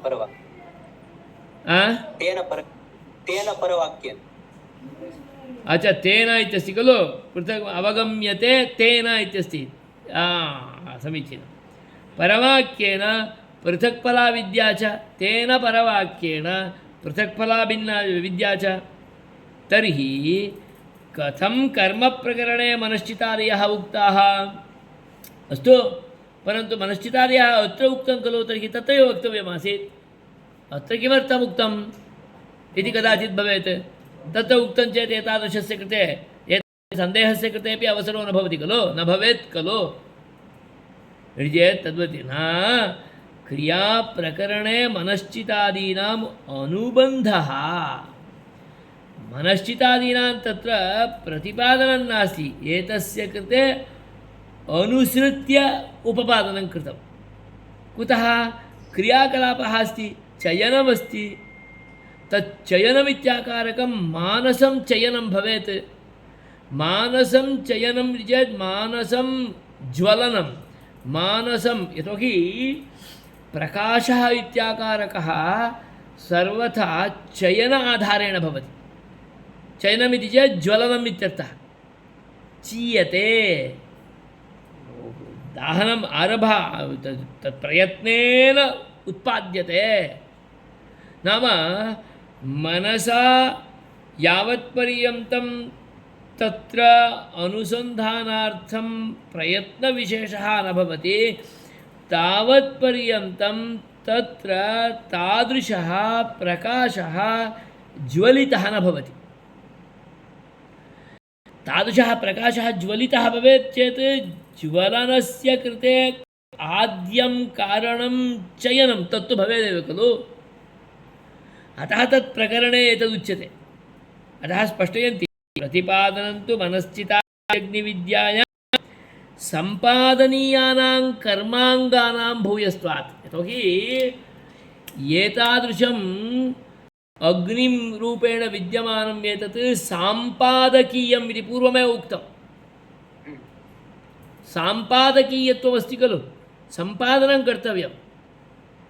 परवाक्येन अच्छा तेन इत्यस्ति खलु, पृथक् अवगम्यते तेन इत्यस्ति, समीचीनं। परवाक्येन पृथक्फला विद्या च तेन परवाक्येन पृथक्फला भिन्ना विद्या च। तर्हि कथं कर्मप्रकरणे मनश्चितादयः उक्ताः? अस्तु, परन्तु मनश्चितादयः अत्र उक्तं खलु, तर्हि तत्रैव वक्तव्यमासीत्। अत्र किमर्थम् उक्तम् इति कदाचित् भवेत्। तत्र उक्तं चेत् एतादृशस्य कृते सन्देहस्य कृतेपि अवसरो न भवति खलु, न भवेत् खलु। चेत् तद्वति न, क्रियाप्रकरणे मनश्चितादीनाम् अनुबन्धः, मनश्चितादीनां तत्र प्रतिपादनं नास्ति, एतस्य कृते अनुसृत्य उपपादनं कृतं। कुतः? क्रियाकलापः अस्ति, चयनमस्ति, तच्चयनमित्याकारकं मानसं चयनं भवेत्। मानसं चयनं चेत् मानसं ज्वलनं, मानसं यतोहि प्रकाशः इत्याकारकः सर्वथा चयन आधारेण भवति। चयनमिति चेत् ज्वलनम् इत्यर्थः। चीयते, दाहनम् आरभा तत्प्रयत्नेन उत्पाद्यते। नाम मनसा यावत्पर्यन्तं तत्र अनुसन्धानार्थं प्रयत्नविशेषः न भवति, तावत्पर्यन्तं तत्र तादृशः प्रकाशः ज्वलितः न भवति। तादृशः प्रकाशः ज्वलितः भवेत् चेत् ज्वलनस्य कृते आद्यं कारणं चयनं तत्तु भवेदेव खलु। अतः तत् प्रकरणे एतदुच्यते। अतः स्पष्टयन्ति प्रतिपादनं तु मनश्चिताग्निविद्यायां सम्पादनीयानां कर्माङ्गानां भूयस्त्वात्। यतोहि एतादृशम् अग्निं रूपेण विद्यमानम् एतत् साम्पादकीयम् इति पूर्वमेव उक्तं। साम्पादकीयत्वमस्ति खलु, सम्पादनं कर्तव्यं।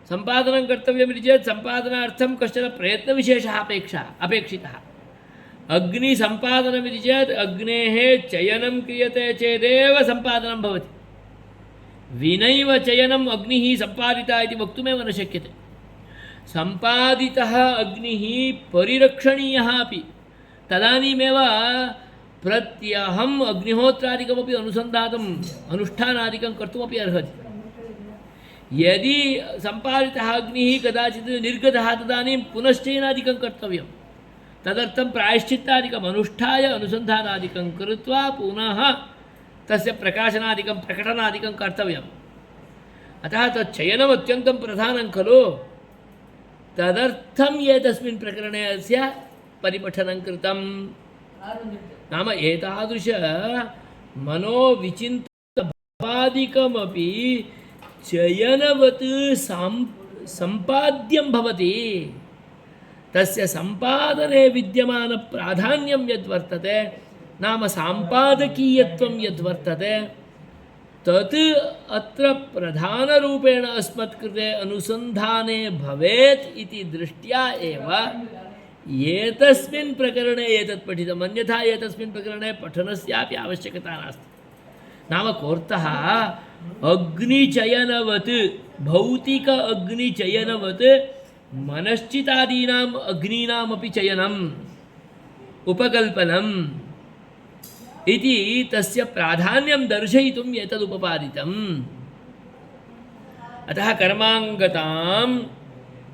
सम्पादनं कर्तव्यमिति चेत् सम्पादनार्थं कश्चन प्रयत्नविशेषः अपेक्षितः। अग्निसम्पादनमिति चेत् अग्नेः चयनं क्रियते चेदेव सम्पादनं भवति। विनैव चयनम् अग्निः सम्पादिता इति वक्तुमेव न शक्यते। सम्पादितः अग्निः परिरक्षणीयः अपि, तदानीमेव प्रत्यहम् अग्निहोत्रादिकमपि अनुसन्धातुम् अनुष्ठानादिकं कर्तुमपि अर्हति। यदि सम्पादितः अग्निः कदाचित् निर्गतः तदानीं पुनश्चयनादिकं कर्तव्यं। तदर्थं प्रायश्चित्तादिकम् अनुष्ठाय अनुसन्धानादिकं कृत्वा पुनः तस्य प्रकाशनादिकं प्रकटनादिकं कर्तव्यम्। अतः तच्चयनम् अत्यन्तं प्रधानं खलु। तदर्थम् एतस्मिन् प्रकरणे अस्य परिपठनं कृतं। नाम एतादृश मनोविचिन्तभावादिकमपि चयनवत् सम्पाद्यं भवति। तस्य सम्पादने विद्यमानप्राधान्यं यद्वर्तते, नाम साम्पादकीयत्वं यद्वर्तते, तत् अत्र प्रधानरूपेण अस्मत्कृते अनुसन्धाने भवेत् इति दृष्ट्या एव एतस्मिन् प्रकरणे एतत् पठितम्, अन्यथा एतस्मिन् प्रकरणे पठनस्यापि आवश्यकता नास्ति। नाम कोऽर्थः अग्निचयनवत्, भौतिक अग्निचयनवत् मनश्चितादीनाम् अग्नीनामपि चयनम् उपकल्पनम् इति तस्य प्राधान्यं दर्शयितुम् एतदुपपादितम्। अतः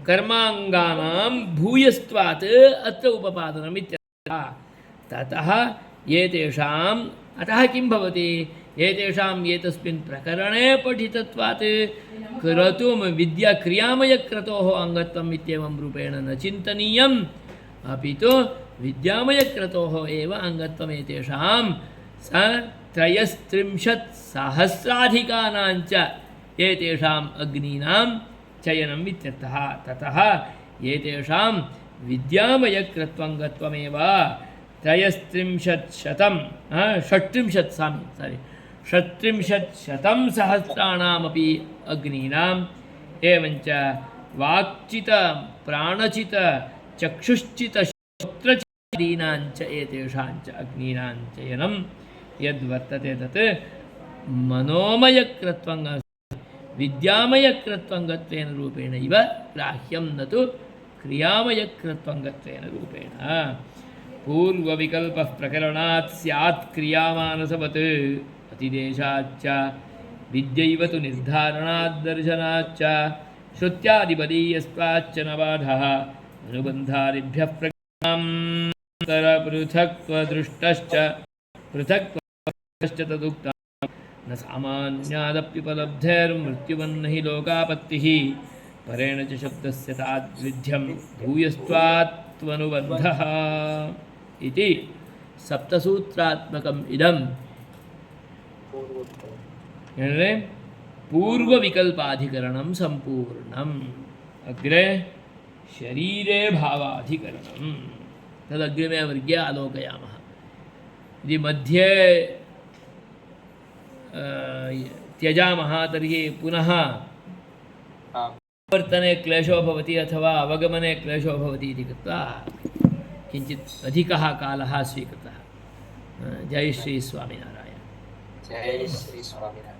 कर्माङ्गानां भूयस्त्वात् अत्र उपपादनम् इत्यर्थः। ततः एतेषाम्, अतः किं भवति, एतेषाम् एतस्मिन् प्रकरणे पठितत्वात् क्रतुं विद्याक्रियामयक्रतोः अङ्गत्वम् इत्येवं रूपेण न चिन्तनीयम्, अपि तु विद्यामयक्रतोः एव अङ्गत्वम् एतेषां 33,000,000 एतेषाम् अग्नीनां चयनम् इत्यर्थः। ततः एतेषां विद्यामयक्रत्वङ्गत्वमेव 33,000,000 अग्नीनाम् एवञ्च वाक्चित प्राणचित चक्षुश्चित श्रोत्रचिदीनाञ्च एतेषाञ्च अग्नीनां चयनं यद्वर्तते तत् मनोमयक्रत्वं विद्यामयक्रत्वङ्गत्वेन रूपेण इव ग्राह्यं न तु क्रियामयक्रत्वङ्गत्वेन रूपेण। पूर्वविकल्पः प्रकरणात् स्यात् क्रियामानसवत् अतिदेशाच्च विद्यैव तु निर्धारणात् दर्शनाच्च श्रुत्यादिपदीयस्त्वाच्च न बाधः अनुबन्धादिभ्यः प्रज्ञान्तरपृथक्त्वदृष्टश्च पृथक्त्वश्च तदुक्तम् न सामान्यादप्युपलब्धेर्मृत्युवन्न हि लोकापत्तिः परेण च शब्दस्य ताद्विध्यं भूयस्त्वात्त्वनुबन्धः इति सप्तसूत्रात्मकम् इदं पूर्वविकल्पाधिकरणं सम्पूर्णम्। अग्रे शरीरे भावाधिकरणं तदग्रिमे वर्गे आलोकयामः। यदि मध्ये त्यजामः तर्हि पुनः वर्तने क्लेशो भवति अथवा अवगमने क्लेशो भवति इति कृत्वा किञ्चित् अधिकः कालः स्वीकृतः। जय श्री स्वामिनारायण। जय श्री स्वामिनारायण।